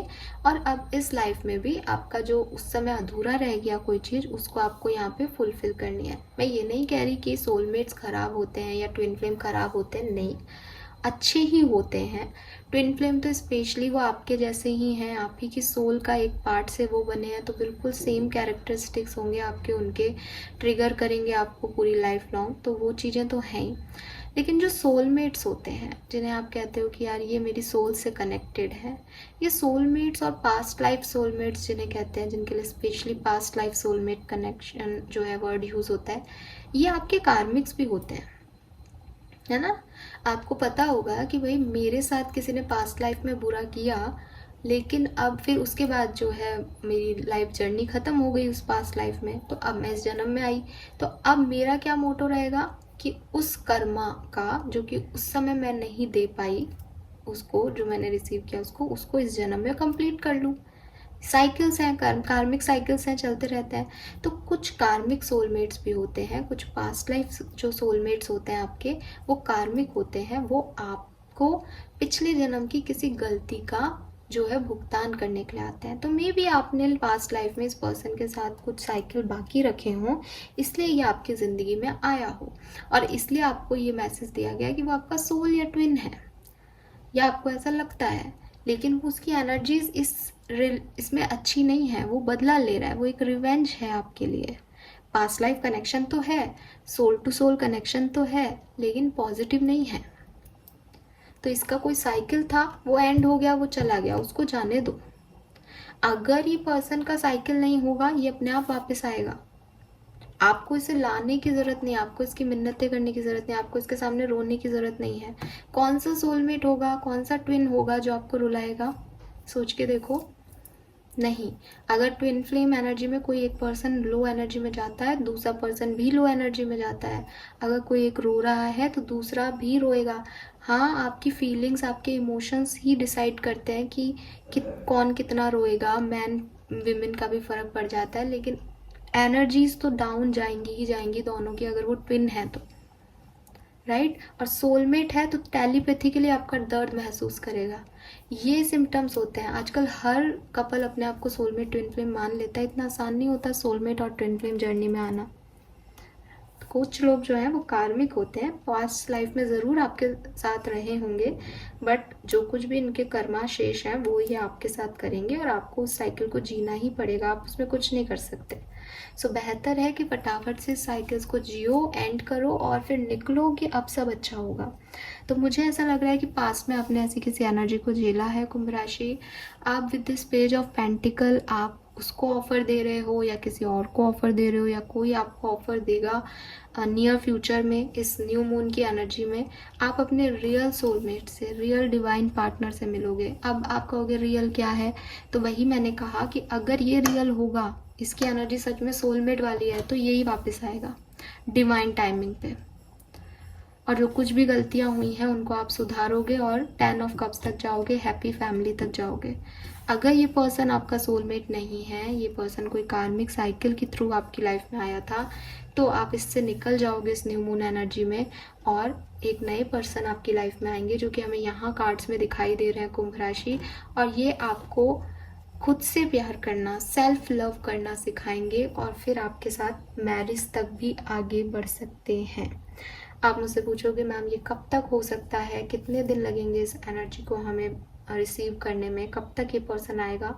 Speaker 1: और अब इस लाइफ में भी आपका जो उस समय अधूरा रह गया कोई चीज़, उसको आपको यहाँ पे फुलफिल करनी है। मैं ये नहीं कह रही कि सोलमेट्स खराब होते हैं या ट्विन फ्लेम खराब होते हैं, नहीं, अच्छे ही होते हैं। ट्विन फ्लेम तो स्पेशली वो आपके जैसे ही हैं, आप ही की सोल का एक पार्ट से वो बने हैं, तो बिल्कुल सेम कैरेक्टरिस्टिक्स होंगे आपके, उनके ट्रिगर करेंगे आपको पूरी लाइफ लॉन्ग, तो वो चीज़ें तो हैं ही। लेकिन जो सोलमेट्स होते हैं, जिन्हें आप कहते हो कि यार ये मेरी सोल से कनेक्टेड है, ये सोलमेट्स और पास्ट लाइफ सोलमेट्स जिन्हें कहते हैं, जिनके लिए specially past life soulmate connection जो है वर्ड यूज़ होता है, ये आपके कार्मिक्स भी होते हैं, है ना। आपको पता होगा कि भाई मेरे साथ किसी ने पास्ट लाइफ में बुरा किया, लेकिन अब फिर उसके बाद जो है मेरी लाइफ जर्नी ख़त्म हो गई उस पास्ट लाइफ में, तो अब मैं इस जन्म में आई, तो अब मेरा क्या मोटो रहेगा कि उस कर्मा का जो कि उस समय मैं नहीं दे पाई, उसको जो मैंने रिसीव किया उसको इस जन्म में कंप्लीट कर लूँ, साइकिल्स हैं, कार्मिक साइकिल्स हैं, चलते रहते हैं। तो कुछ कार्मिक सोलमेट्स भी होते हैं, कुछ पास्ट लाइफ जो सोलमेट्स होते हैं आपके, वो कार्मिक होते हैं। वो आपको पिछले जन्म की किसी गलती का जो है भुगतान करने के लिए आते हैं। तो मे बी आपने पास्ट लाइफ में इस पर्सन के साथ कुछ साइकिल बाकी रखे हों, इसलिए ये आपकी ज़िंदगी में आया हो, और इसलिए आपको ये मैसेज दिया गया कि वो आपका सोल या ट्विन है, या आपको ऐसा लगता है। लेकिन उसकी एनर्जीज इसमें अच्छी नहीं है, वो बदला ले रहा है, वो एक रिवेंज है आपके लिए। पास्ट लाइफ कनेक्शन तो है, सोल टू सोल कनेक्शन तो है, लेकिन पॉजिटिव नहीं है। तो इसका कोई साइकिल था, वो एंड हो गया, वो चला गया, उसको जाने दो। अगर ये पर्सन का साइकिल नहीं होगा, ये अपने आप वापस आएगा। आपको इसे लाने की ज़रूरत नहीं, आपको इसकी मिन्नतें करने की ज़रूरत नहीं, आपको इसके सामने रोने की ज़रूरत नहीं है। कौन सा सोलमेट होगा, कौन सा ट्विन होगा जो आपको रुलाएगा? सोच के देखो। नहीं। अगर ट्विन फ्लेम एनर्जी में कोई एक पर्सन लो एनर्जी में जाता है, दूसरा पर्सन भी लो एनर्जी में जाता है। अगर कोई एक रो रहा है तो दूसरा भी रोएगा। हाँ, आपकी फीलिंग्स, आपके इमोशंस ही डिसाइड करते हैं कि कौन कितना रोएगा। मैन विमेन का भी फ़र्क पड़ जाता है, लेकिन एनर्जीज तो डाउन जाएंगी ही जाएंगी दोनों की, अगर वो ट्विन है तो, राइट। और सोलमेट है तो टेलीपैथिकली आपका दर्द महसूस करेगा। ये सिम्टम्स होते हैं। आजकल हर कपल अपने आप को सोलमेट ट्विन फ्लेम मान लेता है। इतना आसान नहीं होता सोलमेट और ट्विन फ्लेम जर्नी में आना। कुछ लोग जो हैं वो कार्मिक होते हैं, पास्ट लाइफ में ज़रूर आपके साथ रहे होंगे, बट जो कुछ भी इनके कर्मा शेष हैं वो ये आपके साथ करेंगे, और आपको उस साइकिल को जीना ही पड़ेगा, आप उसमें कुछ नहीं कर सकते। सो बेहतर है कि फटाफट से साइकिल्स को जियो, एंड करो, और फिर निकलो कि अब सब अच्छा होगा। तो मुझे ऐसा लग रहा है कि पास्ट में आपने ऐसी किसी एनर्जी को झेला है कुंभ राशि। आप with this page of pentacle, आप उसको ऑफर दे रहे हो या किसी और को ऑफर दे रहे हो, या कोई आपको ऑफर देगा नियर फ्यूचर में। इस न्यू मून की एनर्जी में आप अपने रियल सोलमेट से, रियल डिवाइन पार्टनर से मिलोगे। अब आप कहोगे रियल क्या है, तो वही मैंने कहा कि अगर ये रियल होगा, इसकी एनर्जी सच में सोलमेट वाली है, तो यही वापस आएगा डिवाइन टाइमिंग पे। और जो कुछ भी गलतियां हुई हैं उनको आप सुधारोगे और 10 ऑफ कप्स तक जाओगे, हैप्पी फैमिली तक जाओगे। अगर ये पर्सन आपका सोलमेट नहीं है, ये पर्सन कोई कार्मिक साइकिल के थ्रू आपकी लाइफ में आया था, तो आप इससे निकल जाओगे इस न्यू मून एनर्जी में, और एक नए पर्सन आपकी लाइफ में आएंगे जो कि हमें यहाँ कार्ड्स में दिखाई दे रहे हैं, कुंभ राशि। और ये आपको खुद से प्यार करना, सेल्फ लव करना सिखाएंगे, और फिर आपके साथ मैरिज तक भी आगे बढ़ सकते हैं। आप मुझसे पूछोगे मैम ये कब तक हो सकता है, कितने दिन लगेंगे इस एनर्जी को हमें रिसीव करने में, कब तक ये पर्सन आएगा?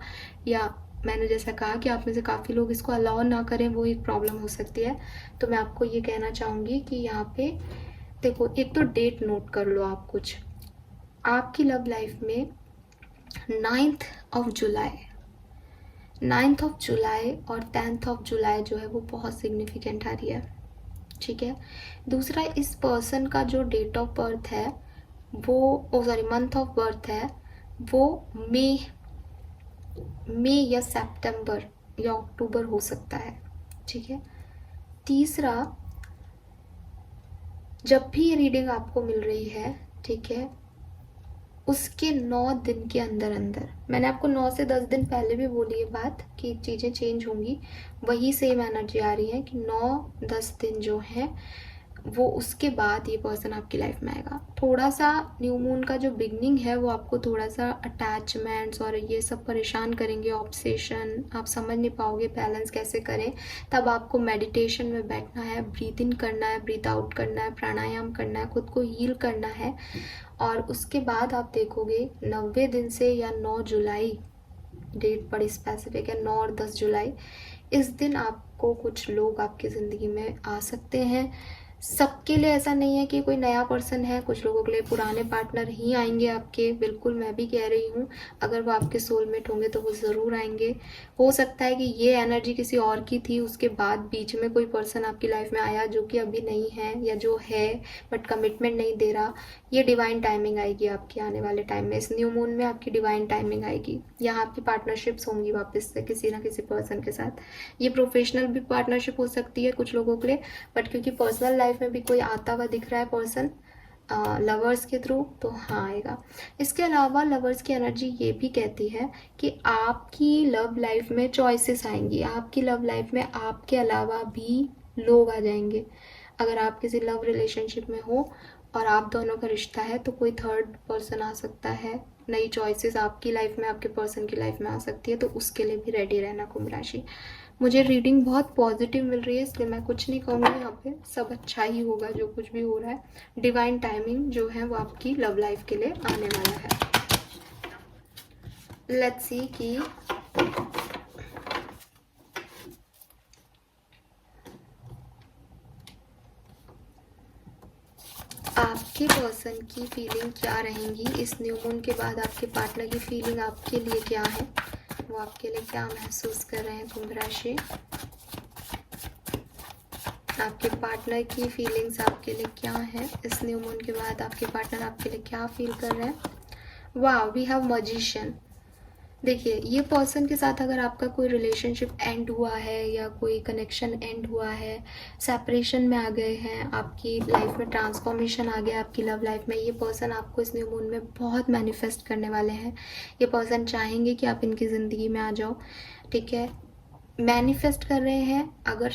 Speaker 1: या मैंने जैसा कहा कि आप में से काफ़ी लोग इसको अलाउ ना करें, वो एक प्रॉब्लम हो सकती है। तो मैं आपको ये कहना चाहूँगी कि यहाँ पे देखो, एक तो डेट नोट कर लो आप कुछ। आपकी लव लाइफ में 9th of July, 9th of July और 10th ऑफ जुलाई जो है वो बहुत सिग्निफिकेंट आ रही है, ठीक है। दूसरा, इस पर्सन का जो डेट ऑफ बर्थ है वो मंथ ऑफ बर्थ है वो मई या सितंबर या अक्टूबर हो सकता है, ठीक है। तीसरा, जब भी ये रीडिंग आपको मिल रही है, ठीक है, उसके 9 दिन के अंदर अंदर, मैंने आपको 9 से 10 दिन पहले भी बोली है बात कि चीज़ें चेंज होंगी, वही सेम एनर्जी आ रही है कि 9-10 दिन जो है वो उसके बाद ये पर्सन आपकी लाइफ में आएगा। थोड़ा सा न्यू मून का जो बिगनिंग है वो आपको थोड़ा सा अटैचमेंट्स और ये सब परेशान करेंगे, ऑब्सेशन, आप समझ नहीं पाओगे बैलेंस कैसे करें। तब आपको मेडिटेशन में बैठना है, ब्रीथ इन करना है, ब्रीथ आउट करना है, प्राणायाम करना है, खुद को हील करना है। और उसके बाद आप देखोगे 90 दिन से, या 9 जुलाई, डेट बड़ी स्पेसिफिक है, 9 और 10 जुलाई, इस दिन आपको कुछ लोग आपकी ज़िंदगी में आ सकते हैं। सबके लिए ऐसा नहीं है कि कोई नया पर्सन है, कुछ लोगों के लिए पुराने पार्टनर ही आएंगे आपके। बिल्कुल, मैं भी कह रही हूँ, अगर वो आपके सोलमेट होंगे तो वो ज़रूर आएंगे। हो सकता है कि ये एनर्जी किसी और की थी, उसके बाद बीच में कोई पर्सन आपकी लाइफ में आया जो कि अभी नहीं है, या जो है बट कमिटमेंट नहीं दे रहा। ये डिवाइन टाइमिंग आएगी आपकी आने वाले टाइम में, इस न्यू मून में आपकी डिवाइन टाइमिंग आएगी। यहाँ आपकी पार्टनरशिप्स होंगी वापस से किसी ना किसी पर्सन के साथ। ये प्रोफेशनल भी पार्टनरशिप हो सकती है कुछ लोगों के लिए, बट क्योंकि पर्सनल लाइफ में भी कोई आता हुआ दिख रहा है पर्सन, लवर्स के थ्रू तो हाँ आएगा। इसके अलावा लवर्स की एनर्जी ये भी कहती है कि आपकी लव लाइफ में चॉइसेस आएंगी, आपकी लव लाइफ में आपके अलावा भी लोग आ जाएंगे। अगर आप किसी लव रिलेशनशिप में हो और आप दोनों का रिश्ता है तो कोई थर्ड पर्सन आ सकता है, नई चॉइसेस आपकी लाइफ में आपके पर्सन की लाइफ में आ सकती है, तो उसके लिए भी रेडी रहना कुंभ राशि। मुझे रीडिंग बहुत पॉजिटिव मिल रही है, इसलिए मैं कुछ नहीं कहूँगी, यहाँ पे सब अच्छा ही होगा जो कुछ भी हो रहा है। डिवाइन टाइमिंग जो है वो आपकी लव लाइफ के लिए आने वाला है। लेट्स सी कि आपके पर्सन की फीलिंग क्या रहेंगी इस न्यू मून के बाद। आपके पार्टनर की फीलिंग आपके लिए क्या है, वो आपके लिए क्या महसूस कर रहे हैं कुंभ राशि। आपके पार्टनर की फीलिंग्स आपके लिए क्या है इस न्यू मून के बाद, आपके पार्टनर आपके लिए क्या फील कर रहे हैं। वाह, वी हैव मैजिशियन। देखिए, ये पर्सन के साथ अगर आपका कोई रिलेशनशिप एंड हुआ है या कोई कनेक्शन एंड हुआ है, सेपरेशन में आ गए हैं, आपकी लाइफ में ट्रांसफॉर्मेशन आ गया आपकी लव लाइफ में, ये पर्सन आपको इस न्यू मून में बहुत मैनिफेस्ट करने वाले हैं। ये पर्सन चाहेंगे कि आप इनकी ज़िंदगी में आ जाओ, ठीक है। मैनिफेस्ट कर रहे हैं अगर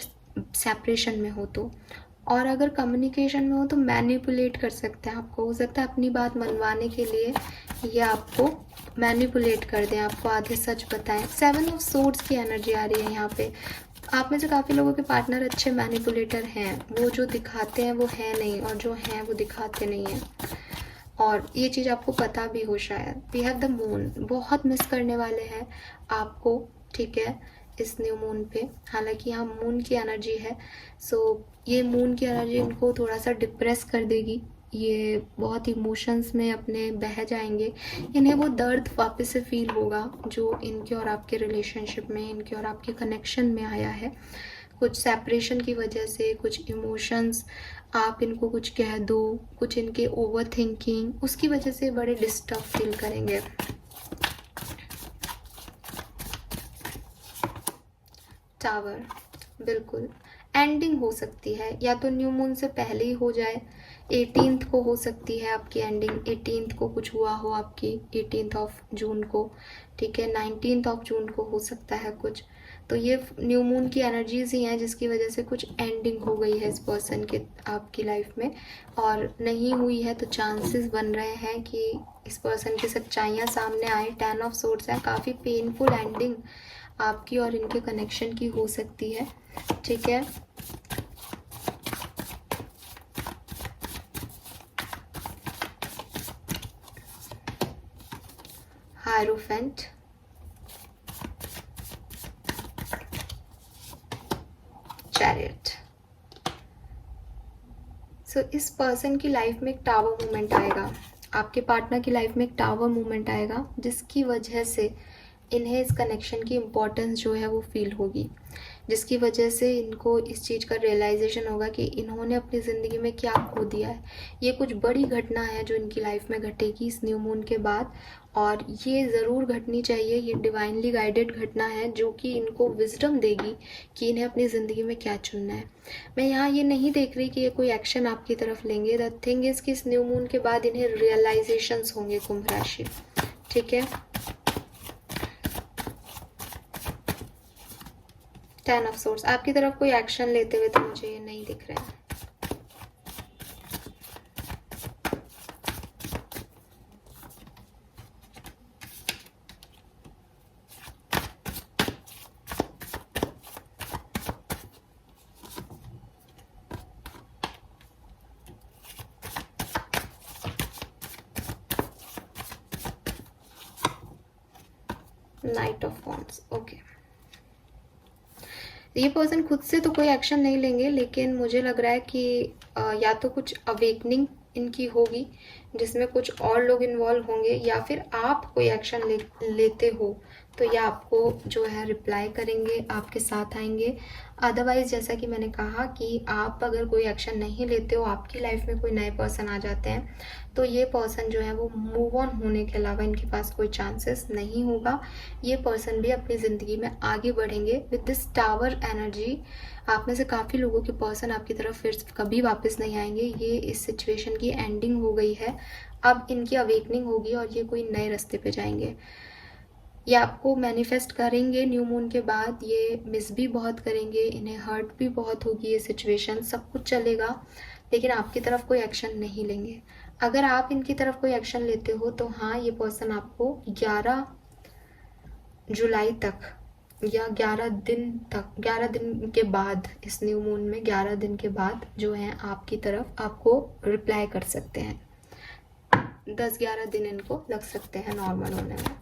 Speaker 1: सेपरेशन में हो तो, और अगर कम्युनिकेशन में हो तो मैनिपुलेट कर सकते हैं आपको। हो सकता है अपनी बात मनवाने के लिए ये आपको मैनिपुलेट कर दें, आपको आधे सच बताएं। 7 ऑफ सोर्ड्स की एनर्जी आ रही है यहाँ पे। आप में से काफ़ी लोगों के पार्टनर अच्छे मैनिपुलेटर हैं, वो जो दिखाते हैं वो है नहीं, और जो हैं वो दिखाते नहीं हैं, और ये चीज़ आपको पता भी हो शायद। वी हैव द मून, बहुत मिस करने वाले हैं आपको, ठीक है, इस न्यू मून पे। हालांकि यहाँ मून की एनर्जी है, सो ये मून की एनर्जी इनको थोड़ा सा डिप्रेस कर देगी। ये बहुत इमोशंस में अपने बह जाएंगे, इन्हें वो दर्द वापस से फील होगा जो इनके और आपके रिलेशनशिप में, इनके और आपके कनेक्शन में आया है। कुछ सेपरेशन की वजह से, कुछ इमोशंस, आप इनको कुछ कह दो, कुछ इनके ओवर थिंकिंग, उसकी वजह से बड़े डिस्टर्ब फील करेंगे। टावर, बिल्कुल एंडिंग हो सकती है, या तो न्यू मून से पहले ही हो जाए, 18th को हो सकती है आपकी एंडिंग। 18th को कुछ हुआ हो आपकी, 18th ऑफ जून को, ठीक है, 19th ऑफ जून को हो सकता है कुछ। तो ये न्यू मून की एनर्जीज ही हैं जिसकी वजह से कुछ एंडिंग हो गई है इस पर्सन के आपकी लाइफ में, और नहीं हुई है तो चांसेस बन रहे हैं कि इस पर्सन की सच्चाइयाँ सामने आए। 10 ऑफ सोर्ड्स है, काफ़ी पेनफुल एंडिंग आपकी और इनके कनेक्शन की हो सकती है, ठीक है। Hierophant, chariot. सो इस पर्सन की लाइफ में एक टावर मूवमेंट आएगा, आपके पार्टनर की लाइफ में एक टावर मूवमेंट आएगा, जिसकी वजह से इन्हें इस कनेक्शन की इम्पोर्टेंस जो है वो फील होगी, जिसकी वजह से इनको इस चीज़ का रियलाइजेशन होगा कि इन्होंने अपनी ज़िंदगी में क्या खो दिया है। ये कुछ बड़ी घटना है जो इनकी लाइफ में घटेगी इस न्यू मून के बाद, और ये ज़रूर घटनी चाहिए। ये डिवाइनली गाइडेड घटना है जो कि इनको विजडम देगी कि इन्हें अपनी ज़िंदगी में क्या चुनना है। मैं यहाँ ये नहीं देख रही कि ये कोई एक्शन आपकी तरफ लेंगे। द थिंग इज़ कि इस न्यू मून के बाद इन्हें रियलाइजेशंस होंगे कुंभ राशि, ठीक है। 10 ऑफ सोर्स, आपकी तरफ कोई एक्शन लेते हुए तो मुझे ये नहीं दिख रहा है। Night of wands, okay. ये पर्सन खुद से तो कोई एक्शन नहीं लेंगे, लेकिन मुझे लग रहा है कि या तो कुछ अवेकनिंग इनकी होगी जिसमें कुछ और लोग इन्वॉल्व होंगे, या फिर आप कोई एक्शन लेते हो तो ये आपको जो है रिप्लाई करेंगे, आपके साथ आएंगे। अदरवाइज जैसा कि मैंने कहा कि आप अगर कोई एक्शन नहीं लेते हो, आपकी लाइफ में कोई नए पर्सन आ जाते हैं, तो ये पर्सन जो है वो मूव ऑन होने के अलावा इनके पास कोई चांसेस नहीं होगा। ये पर्सन भी अपनी ज़िंदगी में आगे बढ़ेंगे विद दिस टावर एनर्जी। आप में से काफ़ी लोगों के पर्सन आपकी तरफ फिर कभी वापस नहीं आएंगे। ये इस सिचुएशन की एंडिंग हो गई है, अब इनकी अवेकनिंग होगी और ये कोई नए रास्ते पे जाएंगे। ये आपको मैनिफेस्ट करेंगे न्यू मून के बाद, ये मिस भी बहुत करेंगे, इन्हें हर्ट भी बहुत होगी, ये सिचुएशन सब कुछ चलेगा, लेकिन आपकी तरफ कोई एक्शन नहीं लेंगे। अगर आप इनकी तरफ कोई एक्शन लेते हो तो हाँ, ये पर्सन आपको 11 जुलाई तक या 11 दिन तक, 11 दिन के बाद, इस न्यू मून में 11 दिन के बाद जो है आपकी तरफ आपको रिप्लाई कर सकते हैं। 10-11 दिन इनको लग सकते हैं नॉर्मल होने में।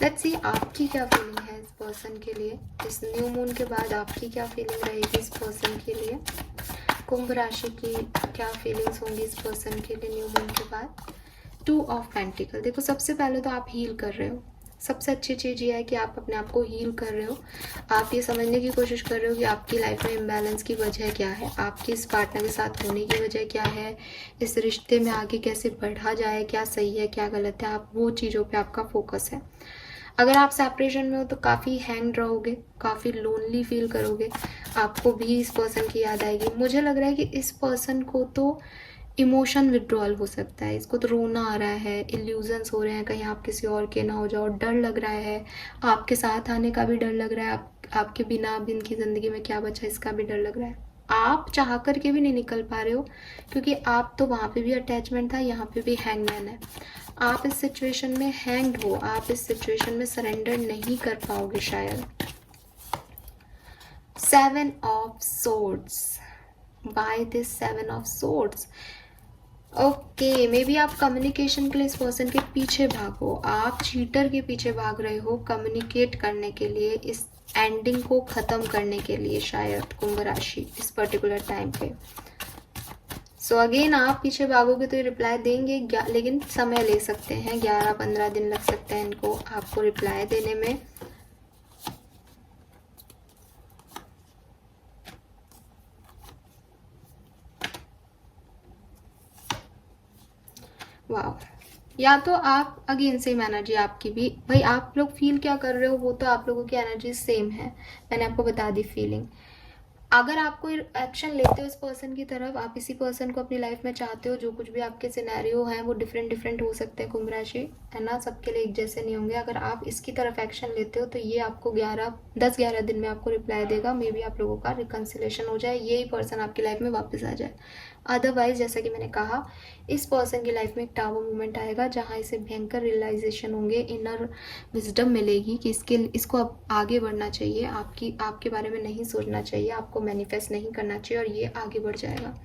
Speaker 1: लेट्स सी आपकी क्या फीलिंग है इस पर्सन के लिए। इस न्यू मून के बाद आपकी क्या फीलिंग रहेगी इस पर्सन के लिए। कुंभ राशि की क्या फीलिंग्स होंगी इस पर्सन के लिए न्यू मून के बाद। 2 ऑफ पेंटिकल। देखो, सबसे पहले तो आप हील कर रहे हो। सबसे अच्छी चीज़ ये है कि आप अपने आप को हील कर रहे हो। आप ये समझने की कोशिश कर रहे हो कि आपकी लाइफ में इम्बैलेंस की वजह क्या है, आपकी इस पार्टनर के साथ होने की वजह क्या है, इस रिश्ते में आगे कैसे बढ़ा जाए, क्या सही है क्या गलत है, आप वो चीज़ों पे आपका फोकस है। अगर आप सेपरेशन में हो तो काफ़ी हैंग रहोगे, काफ़ी लोनली फील करोगे, आपको भी इस पर्सन की याद आएगी। मुझे लग रहा है कि इस पर्सन को तो इमोशन विड्रॉल हो सकता है, इसको तो रोना आ रहा है, इल्यूजन्स हो रहे हैं, कहीं आप किसी और के ना हो जाओ, डर लग रहा है, आपके साथ आने का भी डर लग रहा है, आपके बिना अब इनकी ज़िंदगी में क्या बचा इसका भी डर लग रहा है। आप चाह करके भी नहीं निकल पा रहे हो, क्योंकि आप तो वहाँ पे भी अटैचमेंट था, यहाँ पे भी हैंगमैन है। आप इस सिचुएशन में हैंग्ड हो, आप इस सिचुएशन में सरेंडर नहीं कर पाओगे शायद। 7 of swords. By this 7 of swords, okay, maybe आप कम्युनिकेशन के लिए इस पर्सन के पीछे भागो, आप चीटर के पीछे भाग रहे हो कम्युनिकेट करने के लिए, इस एंडिंग को ख़त्म करने के लिए शायद, कुंभ राशि इस पर्टिकुलर टाइम पे। सो अगेन आप पीछे भागोगे तो ये रिप्लाई देंगे, लेकिन समय ले सकते हैं, 11-15 दिन लग सकते हैं इनको आपको रिप्लाई देने में। वाह, या तो आप अगेन सेम एनर्जी आपकी भी, भाई आप लोग फील क्या कर रहे हो वो तो आप लोगों की एनर्जी सेम है, मैंने आपको बता दी फीलिंग। अगर आप कोई एक्शन लेते हो इस पर्सन की तरफ, आप इसी पर्सन को अपनी लाइफ में चाहते हो, जो कुछ भी आपके सिनेरियो हैं वो डिफरेंट हो सकते हैं कुंभ राशि, है ना, सबके लिए एक जैसे नहीं होंगे। अगर आप इसकी तरफ एक्शन लेते हो तो ये आपको 10-11 दिन में आपको रिप्लाई देगा, मे बी आप लोगों का रिकन्सिलेशन हो जाए, यही पर्सन आपकी लाइफ में वापस आ जाए। अदरवाइज जैसा कि मैंने कहा, इस पर्सन की लाइफ में एक टावर मूवमेंट आएगा जहाँ इसे भयंकर रियलाइजेशन होंगे, इनर विजडम मिलेगी कि इसको अब आगे बढ़ना चाहिए, आपके बारे में नहीं सोचना चाहिए, आपको मैनिफेस्ट नहीं करना चाहिए, और ये आगे बढ़ जाएगा।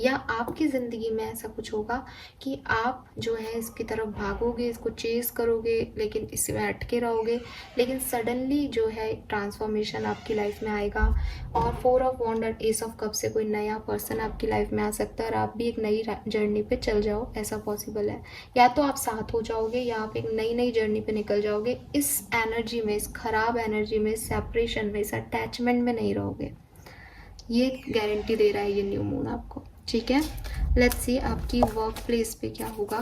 Speaker 1: या आपकी ज़िंदगी में ऐसा कुछ होगा कि आप जो है इसकी तरफ भागोगे, इसको चेस करोगे, लेकिन इसमें अटके रहोगे, लेकिन सडनली जो है ट्रांसफॉर्मेशन आपकी लाइफ में आएगा, और 4 ऑफ वॉन्ड और एस ऑफ कप से कोई नया पर्सन आपकी लाइफ में आ सकता है, और आप भी एक नई जर्नी पे चल जाओ, ऐसा पॉसिबल है। या तो आप साथ हो जाओगे, या आप एक नई जर्नी पे निकल जाओगे। इस एनर्जी में, इस खराब एनर्जी में, इस सेपरेशन में, इस अटैचमेंट में नहीं रहोगे, ये गारंटी दे रहा है ये न्यू मून आपको, ठीक है। लेट्स सी आपकी वर्क प्लेस पे क्या होगा।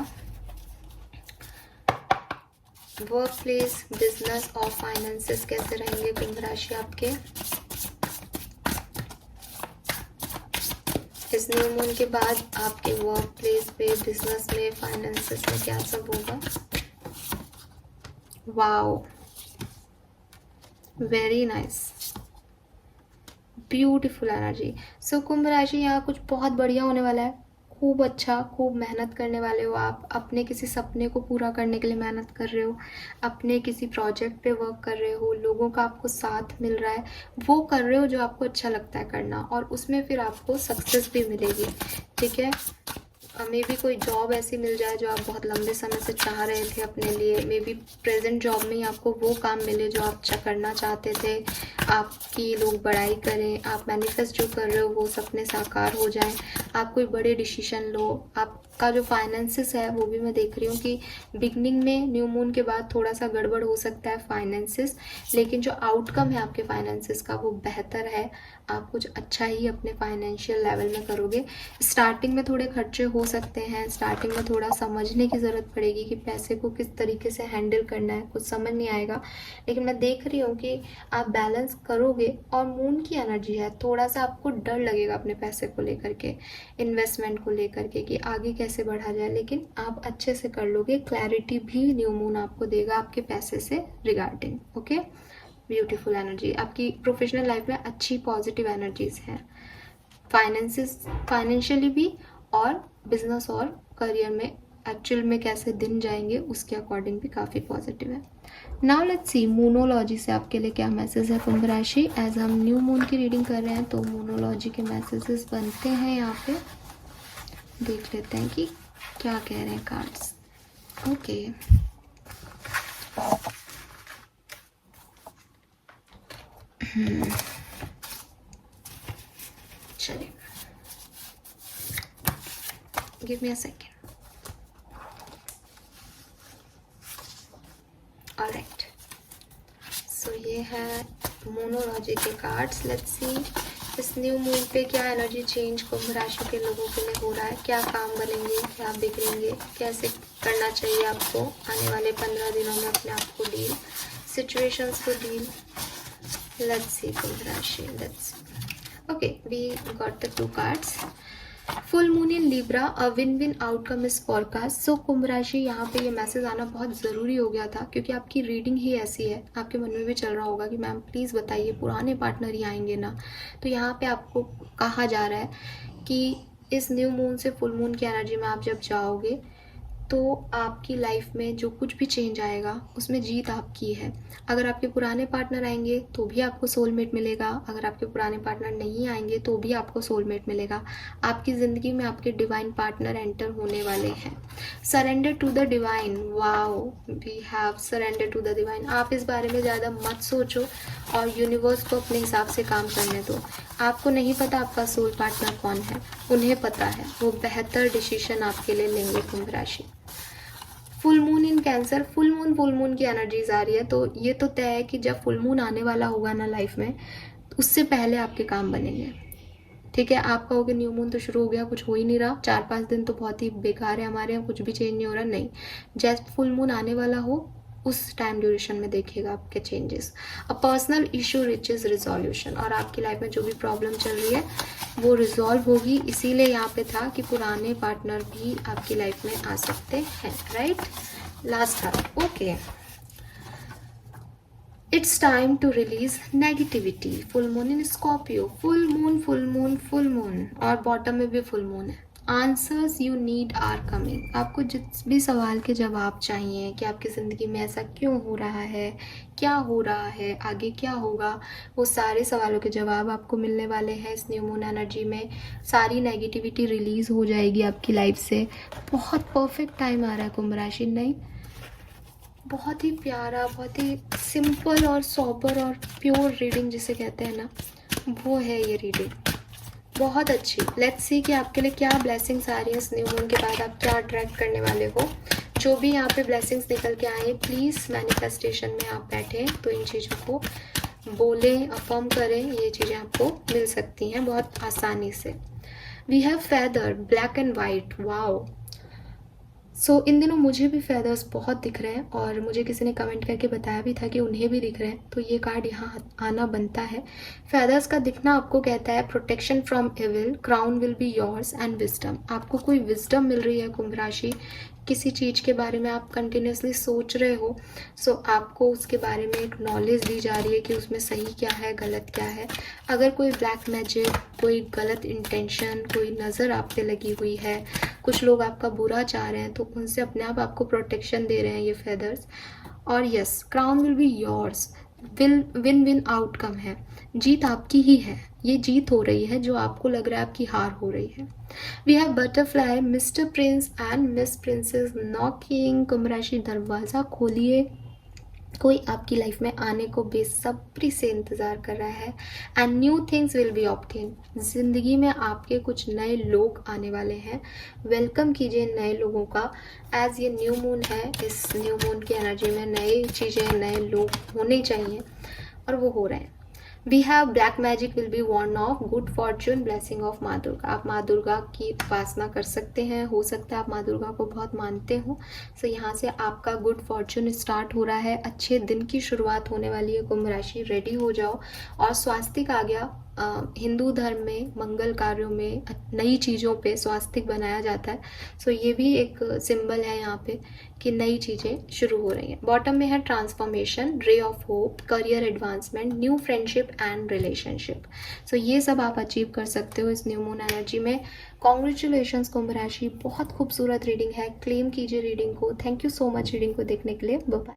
Speaker 1: वर्क प्लेस, बिजनेस और फाइनेंसेस कैसे रहेंगे कुंभ राशि आपके इस न्यू मून के बाद। आपके वर्क प्लेस पे, बिजनेस में, फाइनेंसेस में क्या सब होगा। Wow, very nice, beautiful energy. So कुंभ राशि, यहाँ कुछ बहुत बढ़िया होने वाला है, खूब अच्छा, खूब मेहनत करने वाले हो आप, अपने किसी सपने को पूरा करने के लिए मेहनत कर रहे हो, अपने किसी प्रोजेक्ट पे वर्क कर रहे हो, लोगों का आपको साथ मिल रहा है, वो कर रहे हो जो आपको अच्छा लगता है करना, और उसमें फिर आपको सक्सेस भी मिलेगी, ठीक है। मे बी कोई जॉब ऐसी मिल जाए जो आप बहुत लंबे समय से चाह रहे थे अपने लिए, मे बी प्रेजेंट जॉब में ही आपको वो काम मिले जो आप करना चाहते थे, आपकी लोग बड़ाई करें, आप मैनिफेस्ट जो कर रहे हो वो सपने साकार हो जाएं, आप कोई बड़े डिसीजन लो, आप का जो फाइनेंसिस है वो भी मैं देख रही हूँ कि बिगनिंग में न्यू मून के बाद थोड़ा सा गड़बड़ हो सकता है फाइनेंसिस, लेकिन जो आउटकम है आपके फाइनेंसिस का वो बेहतर है। आप कुछ अच्छा ही अपने फाइनेंशियल लेवल में करोगे। स्टार्टिंग में थोड़े खर्चे हो सकते हैं, स्टार्टिंग में थोड़ा समझने की ज़रूरत पड़ेगी कि पैसे को किस तरीके से हैंडल करना है, कुछ समझ नहीं आएगा, लेकिन मैं देख रही हूँ कि आप बैलेंस करोगे। और मून की एनर्जी है, थोड़ा सा आपको डर लगेगा अपने पैसे को लेकर के, इन्वेस्टमेंट को लेकर के कि आगे कैसे बढ़ा जाए, लेकिन आप अच्छे से कर लोगे। क्लैरिटी भी न्यू मून आपको देगा आपके पैसे से रिगार्डिंग। Okay, beautiful energy. आपकी प्रोफेशनल लाइफ में अच्छी पॉजिटिव एनर्जीज हैं, फाइनेंशियली भी, और बिजनेस और करियर में एक्चुअल में कैसे दिन जाएंगे उसके अकॉर्डिंग भी काफ़ी पॉजिटिव है। नाउ लेट्स सी मूनोलॉजी से आपके लिए क्या मैसेज है कुंभ राशि। एज हम न्यू मून की रीडिंग कर रहे हैं तो मूनोलॉजी के मैसेजेस बनते हैं यहाँ पे। देख लेते हैं कि क्या कह रहे हैं कार्ड्स। ओके, चलिए, give me a second. All right, so ये है मोनोलॉजी के कार्ड्स। लेट्स सी इस न्यू मून पे क्या एनर्जी चेंज कुंभ राशि के लोगों के लिए हो रहा है, क्या काम बनेंगे, क्या बिगड़ेंगे, कैसे करना चाहिए आपको आने वाले 15 दिनों में अपने आप को डील, सिचुएशंस को डील। लेट्स सी कुंभ राशि, let's see. Okay, we got the 2 cards. Full moon in Libra, a win win outcome is forecast. So कुंभ राशि, यहाँ पे ये मैसेज आना बहुत ज़रूरी हो गया था क्योंकि आपकी रीडिंग ही ऐसी है। आपके मन में भी चल रहा होगा कि मैम प्लीज़ बताइए पुराने पार्टनर ही आएंगे ना। तो यहाँ पे आपको कहा जा रहा है कि इस न्यू मून से फुल मून की एनर्जी में आप जब जाओगे तो आपकी लाइफ में जो कुछ भी चेंज आएगा उसमें जीत आपकी है। अगर आपके पुराने पार्टनर आएंगे तो भी आपको सोलमेट मिलेगा, अगर आपके पुराने पार्टनर नहीं आएंगे तो भी आपको सोलमेट मिलेगा। आपकी ज़िंदगी में आपके डिवाइन पार्टनर एंटर होने वाले हैं। Surrender to the divine, wow, we have surrender to the divine. आप इस बारे में ज़्यादा मत सोचो और यूनिवर्स को अपने हिसाब से काम करने दो। आपको नहीं पता आपका सोल पार्टनर कौन है, उन्हें पता है, वो बेहतर डिसीजन आपके लिए लेंगे कुंभ राशि। फुल मून इन कैंसर, फुल मून की एनर्जीज आ रही है, तो ये तो तय है कि जब फुल मून आने वाला होगा ना लाइफ में, उससे पहले आपके काम बनेंगे। ठीक है, आप कहोगे न्यू मून तो शुरू हो गया, कुछ हो ही नहीं रहा, 4-5 दिन तो बहुत ही बेकार है हमारे यहाँ, कुछ भी चेंज नहीं हो रहा। नहीं, जैसे फुल मून आने वाला हो उस टाइम ड्यूरेशन में देखिएगा आपके changes. A personal issue reaches resolution, और आपकी लाइफ में जो भी प्रॉब्लम चल रही है वो रिजॉल्व होगी। इसीलिए यहाँ पे था कि पुराने पार्टनर भी आपकी लाइफ में आ सकते हैं, राइट। लास्ट था, okay. It's time to release negativity. Full moon in Scorpio, full moon और बॉटम में भी फुल मून है। Answers you need are coming. आपको जिस भी सवाल के जवाब चाहिए कि आपकी ज़िंदगी में ऐसा क्यों हो रहा है, क्या हो रहा है, आगे क्या होगा, वो सारे सवालों के जवाब आपको मिलने वाले हैं इस न्यू मून एनर्जी में। सारी नेगेटिविटी रिलीज़ हो जाएगी आपकी लाइफ से। बहुत परफेक्ट टाइम आ रहा है कुंभ राशि। नहीं, बहुत ही प्यारा, बहुत ही सिंपल और सोबर और प्योर रीडिंग जिसे कहते हैं ना, वो है ये रीडिंग, बहुत अच्छी। लेट्स सी कि आपके लिए क्या ब्लेसिंग्स आ रही है इस न्यू मून के बाद, आप क्या अट्रैक्ट करने वाले हो। जो भी यहाँ पे ब्लेसिंग्स निकल के आए, प्लीज़ मैनिफेस्टेशन में आप बैठे तो इन चीज़ों को बोलें, अफर्म करें, ये चीज़ें आपको मिल सकती हैं बहुत आसानी से। We have feather, black and white, wow. So इन दिनों मुझे भी फेदर्स बहुत दिख रहे हैं और मुझे किसी ने कमेंट करके बताया भी था कि उन्हें भी दिख रहे हैं, तो ये कार्ड यहाँ आना बनता है। फेदर्स का दिखना आपको कहता है protection from evil, crown will be yours and wisdom. आपको कोई विजडम मिल रही है कुंभ राशि, किसी चीज़ के बारे में आप कंटिन्यूसली सोच रहे हो, सो आपको उसके बारे में एक नॉलेज दी जा रही है कि उसमें सही क्या है, गलत क्या है। अगर कोई ब्लैक मैजिक, कोई गलत इंटेंशन, कोई नज़र आप पे लगी हुई है, कुछ लोग आपका बुरा चाह रहे हैं, तो उनसे अपने आप आपको प्रोटेक्शन दे रहे हैं ये फेदर्स। और yes, crown will be yours, win win outcome है, जीत आपकी ही है। ये जीत हो रही है जो आपको लग रहा है आपकी हार हो रही है। We have butterfly, mister prince and miss princess knocking. कुंभ राशि, दरवाज़ा खोलिए, कोई आपकी लाइफ में आने को बेसब्री से इंतज़ार कर रहा है and new things will be obtain. ज़िंदगी में आपके कुछ नए लोग आने वाले हैं, वेलकम कीजिए नए लोगों का। एज ये न्यू मून है, इस न्यू मून की एनर्जी में नई चीज़ें, नए लोग होने चाहिए और वो हो रहे हैं। We have black magic will be warned off, good fortune, blessing of माँ दुर्गा। आप माँ दुर्गा की उपासना कर सकते हैं, हो सकता है आप माँ दुर्गा को बहुत मानते हो। सो यहाँ से आपका गुड फॉर्चून स्टार्ट हो रहा है, अच्छे दिन की शुरुआत होने वाली है। कुंभ राशि रेडी हो जाओ। और स्वास्तिक आ गया, हिंदू धर्म में मंगल कार्यों में नई चीज़ों पे स्वास्तिक बनाया जाता है। सो ये भी एक सिंबल है यहाँ पे कि नई चीज़ें शुरू हो रही हैं। बॉटम में है transformation, ray of hope, career advancement, new friendship and relationship. So ये सब आप अचीव कर सकते हो इस न्यू मून एनर्जी में। कॉन्ग्रेचुलेशंस कुंभ राशि, बहुत खूबसूरत रीडिंग है। क्लेम कीजिए रीडिंग को। Thank you so much reading को देखने के लिए। Bye bye.